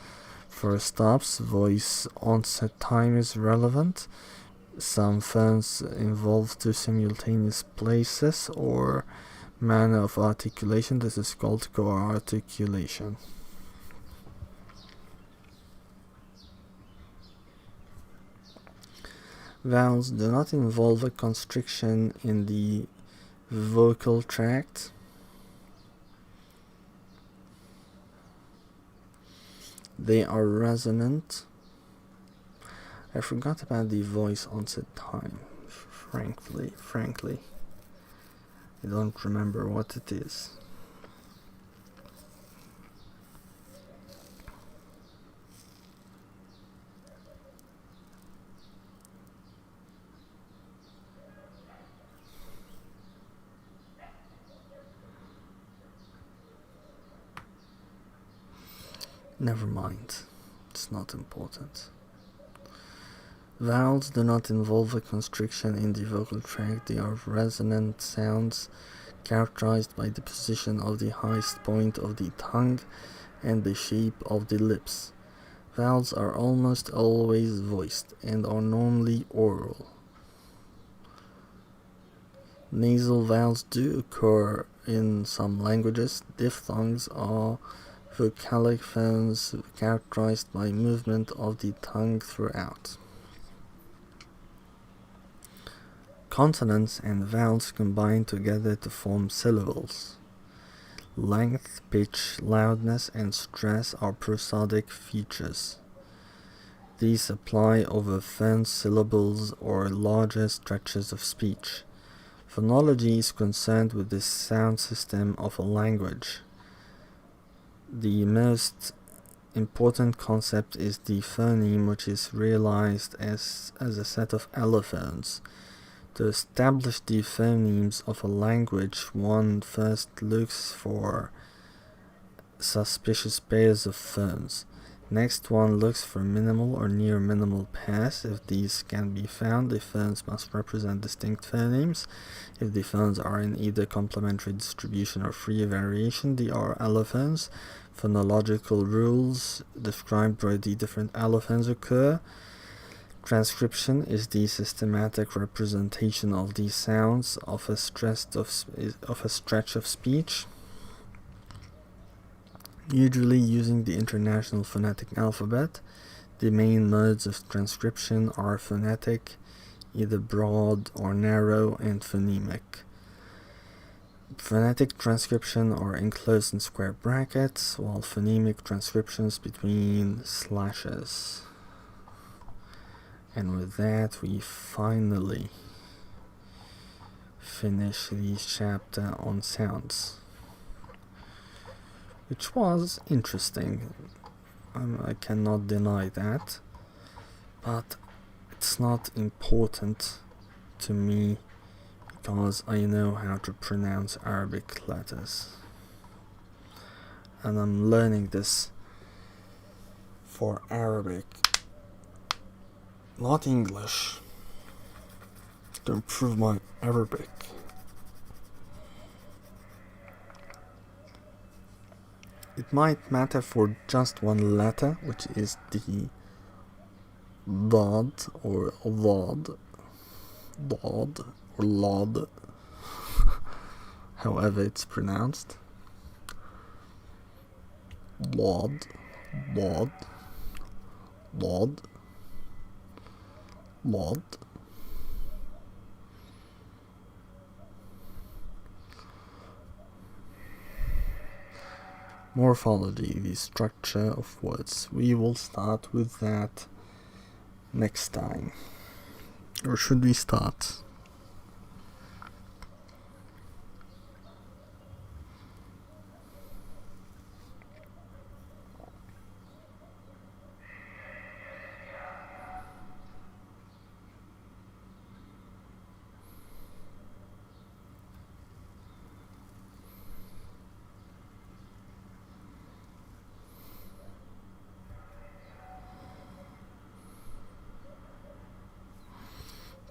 For stops, voice onset time is relevant. Some phones involve two simultaneous places or manner of articulation. This is called co-articulation. Vowels do not involve a constriction in the vocal tract. They are resonant. I forgot about the voice onset time. Frankly, I don't remember what it is. Never mind, it's not important. Vowels do not involve a constriction in the vocal tract. They are resonant sounds characterized by the position of the highest point of the tongue and the shape of the lips. Vowels are almost always voiced and are normally oral. Nasal vowels do occur in some languages. Diphthongs are vocalic phones characterized by movement of the tongue throughout. Consonants and vowels combine together to form syllables. Length, pitch, loudness, and stress are prosodic features. These apply over phone syllables or larger stretches of speech. Phonology is concerned with the sound system of a language. The most important concept is the phoneme, which is realized as a set of allophones. To establish the phonemes of a language, one first looks for suspicious pairs of phones. Next, one looks for minimal or near minimal pairs. If these can be found, the phones must represent distinct phonemes. If the phones are in either complementary distribution or free variation, they are allophones. Phonological rules described where the different allophones occur. Transcription is the systematic representation of these sounds of a stretch of speech, usually using the International Phonetic Alphabet. The main modes of transcription are phonetic, either broad or narrow, and phonemic. Phonetic transcription are enclosed in square brackets, while phonemic transcriptions between slashes. And with that, we finally finish this chapter on sounds, which was interesting. I cannot deny that, but it's not important to me because I know how to pronounce Arabic letters, and I'm learning this for Arabic, not English, to improve my Arabic. It might matter for just one letter, which is the dad or lad, or lad, however it's pronounced. Lad, lad, lad, lad. Morphology, the structure of words. We will start with that next time. Or should we start?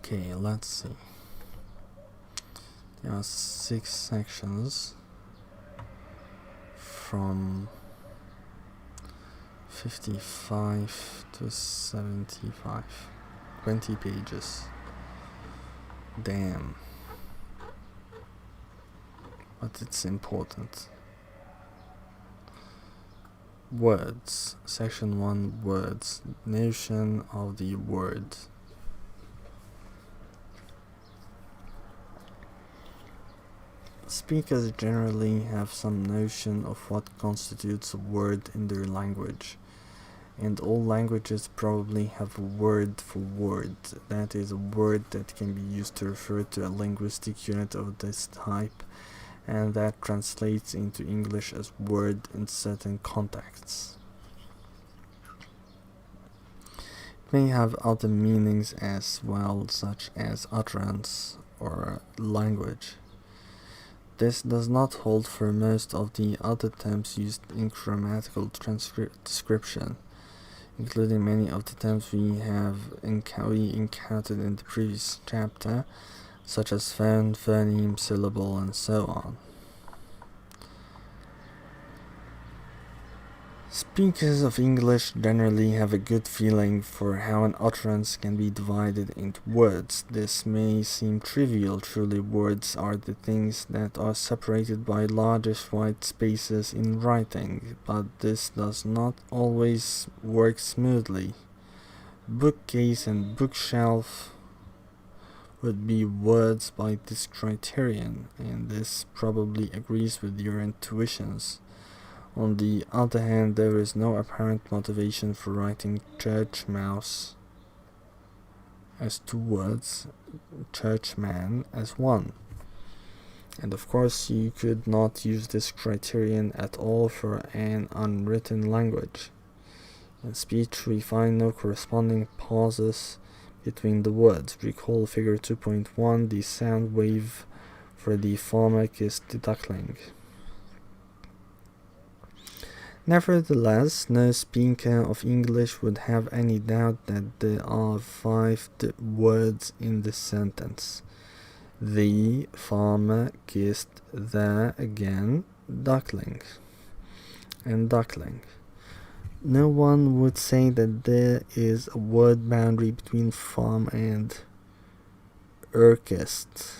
Okay, let's see. There are 6 sections from 55 to 75. 20 pages. Damn. But it's important. Words. Section 1, words. Notion of the word. Speakers generally have some notion of what constitutes a word in their language, and all languages probably have a word for word, that is, a word that can be used to refer to a linguistic unit of this type, and that translates into English as word in certain contexts. It may have other meanings as well, such as utterance or language. This does not hold for most of the other terms used in grammatical description, including many of the terms we encountered in the previous chapter, such as phone, phoneme, syllable, and so on. Speakers of English generally have a good feeling for how an utterance can be divided into words. This may seem trivial. Truly, words are the things that are separated by largish white spaces in writing, but this does not always work smoothly. Bookcase and bookshelf would be words by this criterion, and this probably agrees with your intuitions. On the other hand, there is no apparent motivation for writing church mouse as 2 words, churchman as 1. And of course, you could not use this criterion at all for an unwritten language. In speech, we find no corresponding pauses between the words. Recall figure 2.1, the sound wave for the farmer kissed the duckling. Nevertheless, no speaker of English would have any doubt that there are 5 words in the sentence. The farmer kissed the, again, duckling, and duckling. No one would say that there is a word boundary between farm and kissed,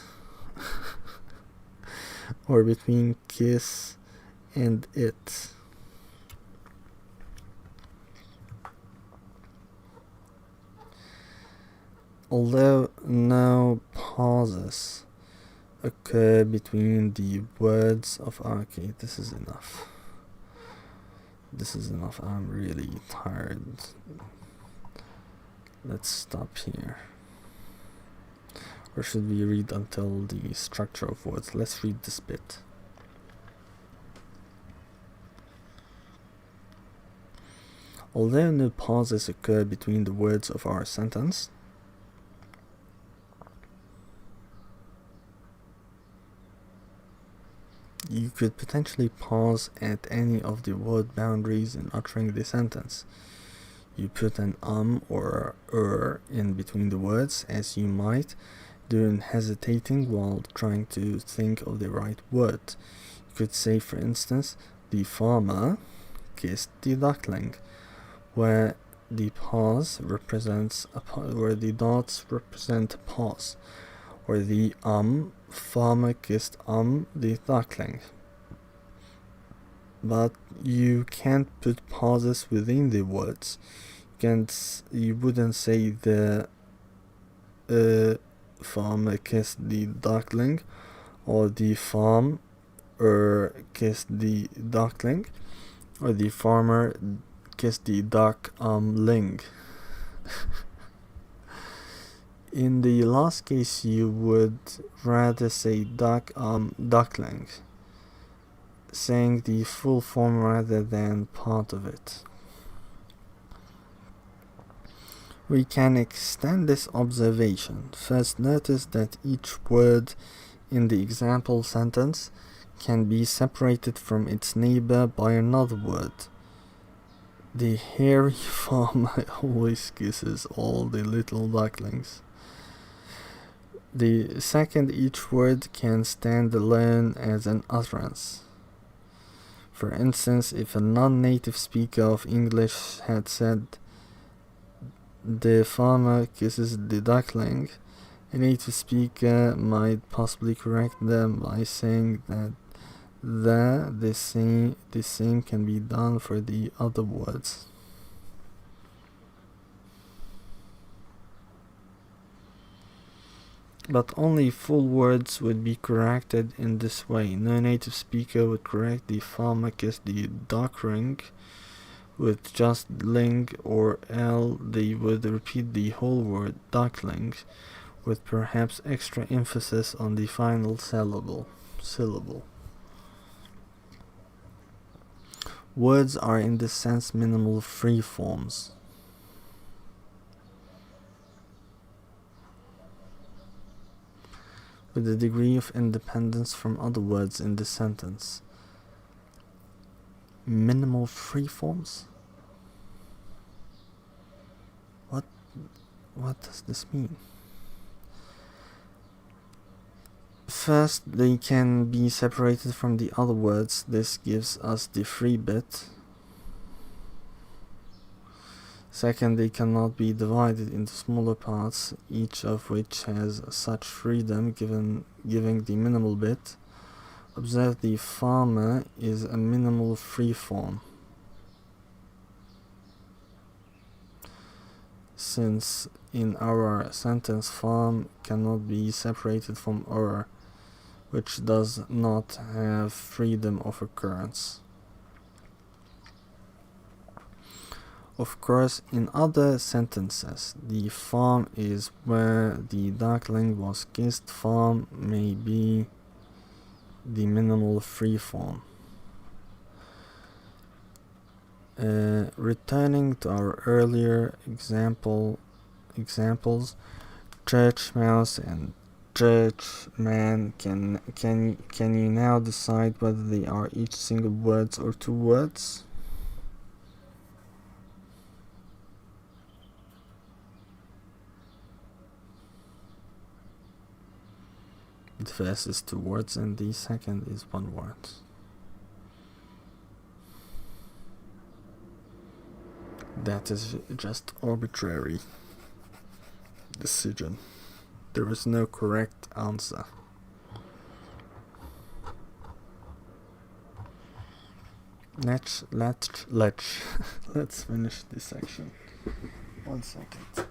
or between kiss and it. Although no pauses occur between the words of okay, this is enough. I'm really tired. Let's stop here. Or should we read until the structure of words? Let's read this bit. Although no pauses occur between the words of our sentence, you could potentially pause at any of the word boundaries in uttering the sentence. You put an or in between the words, as you might do in hesitating while trying to think of the right word. You could say, for instance, the farmer kissed the duckling, where the pause represents where the dots represent a pause, or the farmer kissed the duckling. But you can't put pauses within the words. You wouldn't say the farmer kissed the duckling, or the farmer kissed the duckling, or the farmer kissed the duckling. In the last case, you would rather say duckling, saying the full form rather than part of it. We can extend this observation. First, notice that each word in the example sentence can be separated from its neighbor by another word. The hairy farmer always kisses all the little ducklings. The second, each word can stand alone as an utterance. For instance, if a non-native speaker of English had said, "The farmer kisses the duckling," a native speaker might possibly correct them by saying that the same can be done for the other words. But only full words would be corrected in this way. No native speaker would correct the farmer kissed the duckling with just ling or l. They would repeat the whole word duckling, with perhaps extra emphasis on the final syllable. Words are in this sense minimal free forms. With a degree of independence from other words in this sentence. Minimal free forms? What does this mean? First, they can be separated from the other words. This gives us the free bit. Second, they cannot be divided into smaller parts, each of which has such freedom giving the minimal bit. Observe the farmer is a minimal free form, since in our sentence farm cannot be separated from or, which does not have freedom of occurrence. Of course, in other sentences, the farm is where the duckling was kissed. Farm may be the minimal free form. Returning to our earlier examples, church mouse and church man, can you now decide whether they are each single words or two words? The first is two words and the second is one word. That is just arbitrary decision. There is no correct answer. Let's finish this section. 1 second.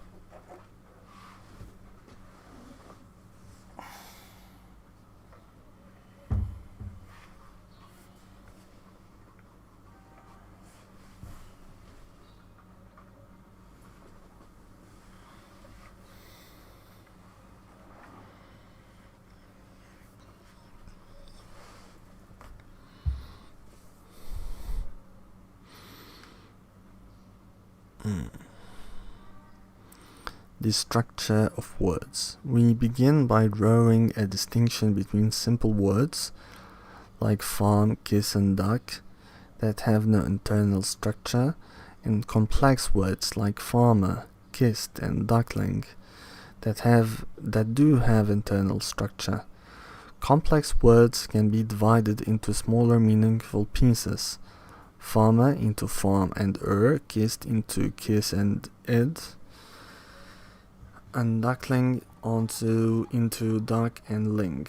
The structure of words. We begin by drawing a distinction between simple words, like farm, kiss and duck, that have no internal structure, and complex words like farmer, kissed and duckling, that do have internal structure. Complex words can be divided into smaller meaningful pieces. Farmer into farm and kissed into kiss and id, and duckling into duck and ling.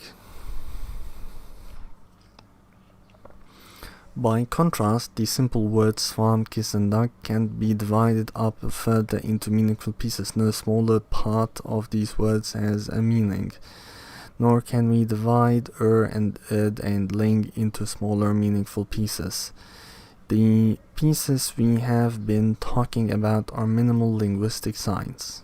By contrast, the simple words farm, kiss and duck can be divided up further into meaningful pieces. No smaller part of these words has a meaning, nor can we divide and id and ling into smaller meaningful pieces. The pieces we have been talking about are minimal linguistic signs.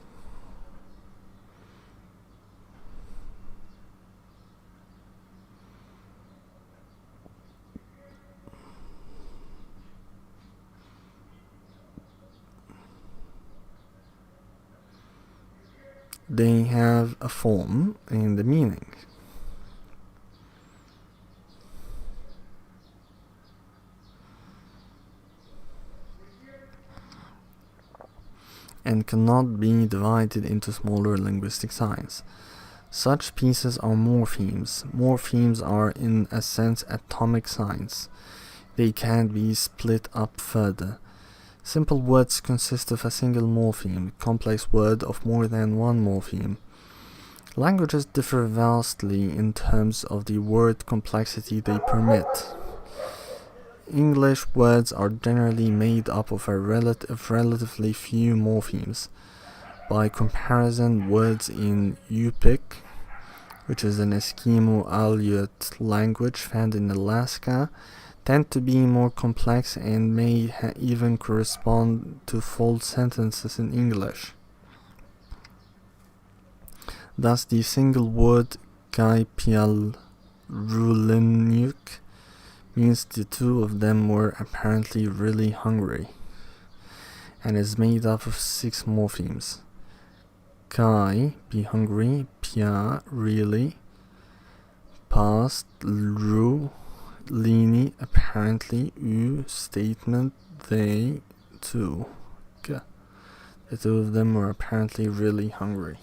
They have a form and a meaning. And cannot be divided into smaller linguistic signs. Such pieces are morphemes. Morphemes are, in a sense, atomic signs. They can be split up further. Simple words consist of a single morpheme, complex words of more than one morpheme. Languages differ vastly in terms of the word complexity they permit. English words are generally made up of relatively few morphemes. By comparison, words in Yupik, which is an Eskimo-Aleut language found in Alaska, tend to be more complex and may even correspond to full sentences in English. Thus, the single word Kaipialrulinyuk means the two of them were apparently really hungry, and is made up of 6 morphemes. Kai, be hungry, pia, really, past, ru, lini, apparently, u, statement, they, two. K. The two of them were apparently really hungry.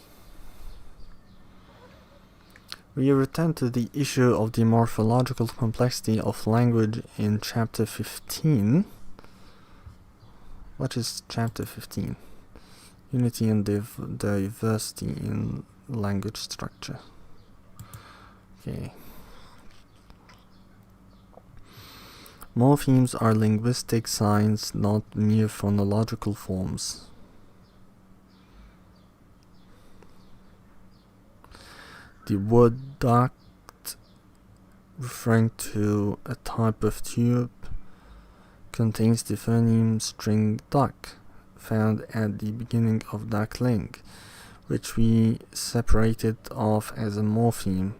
We return to the issue of the morphological complexity of language in chapter 15. What is chapter 15? Unity and diversity in language structure. Okay. Morphemes are linguistic signs, not mere phonological forms. The word duct, referring to a type of tube, contains the phoneme string duck, found at the beginning of duckling, which we separated off as a morpheme,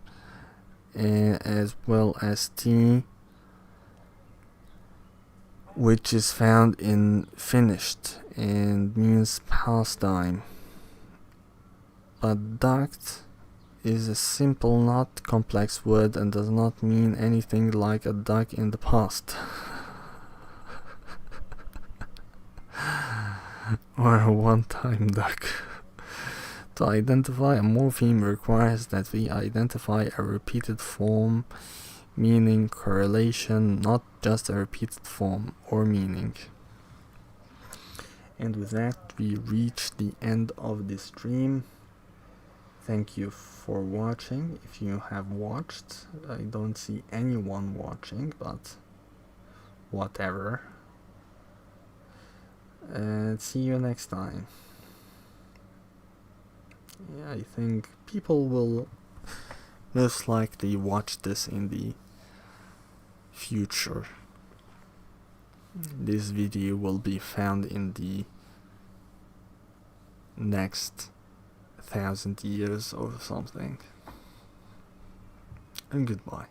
as well as T, which is found in finished and means pastime. But duct is a simple, not complex word and does not mean anything like a duck in the past. Or a one-time duck. To identify a morpheme requires that we identify a repeated form, meaning correlation, not just a repeated form or meaning. And with that, we reach the end of the stream. Thank you for watching. If you have watched, I don't see anyone watching, but whatever. And see you next time. Yeah, I think people will most likely watch this in the future. This video will be found in the next 1,000 years or something. And goodbye.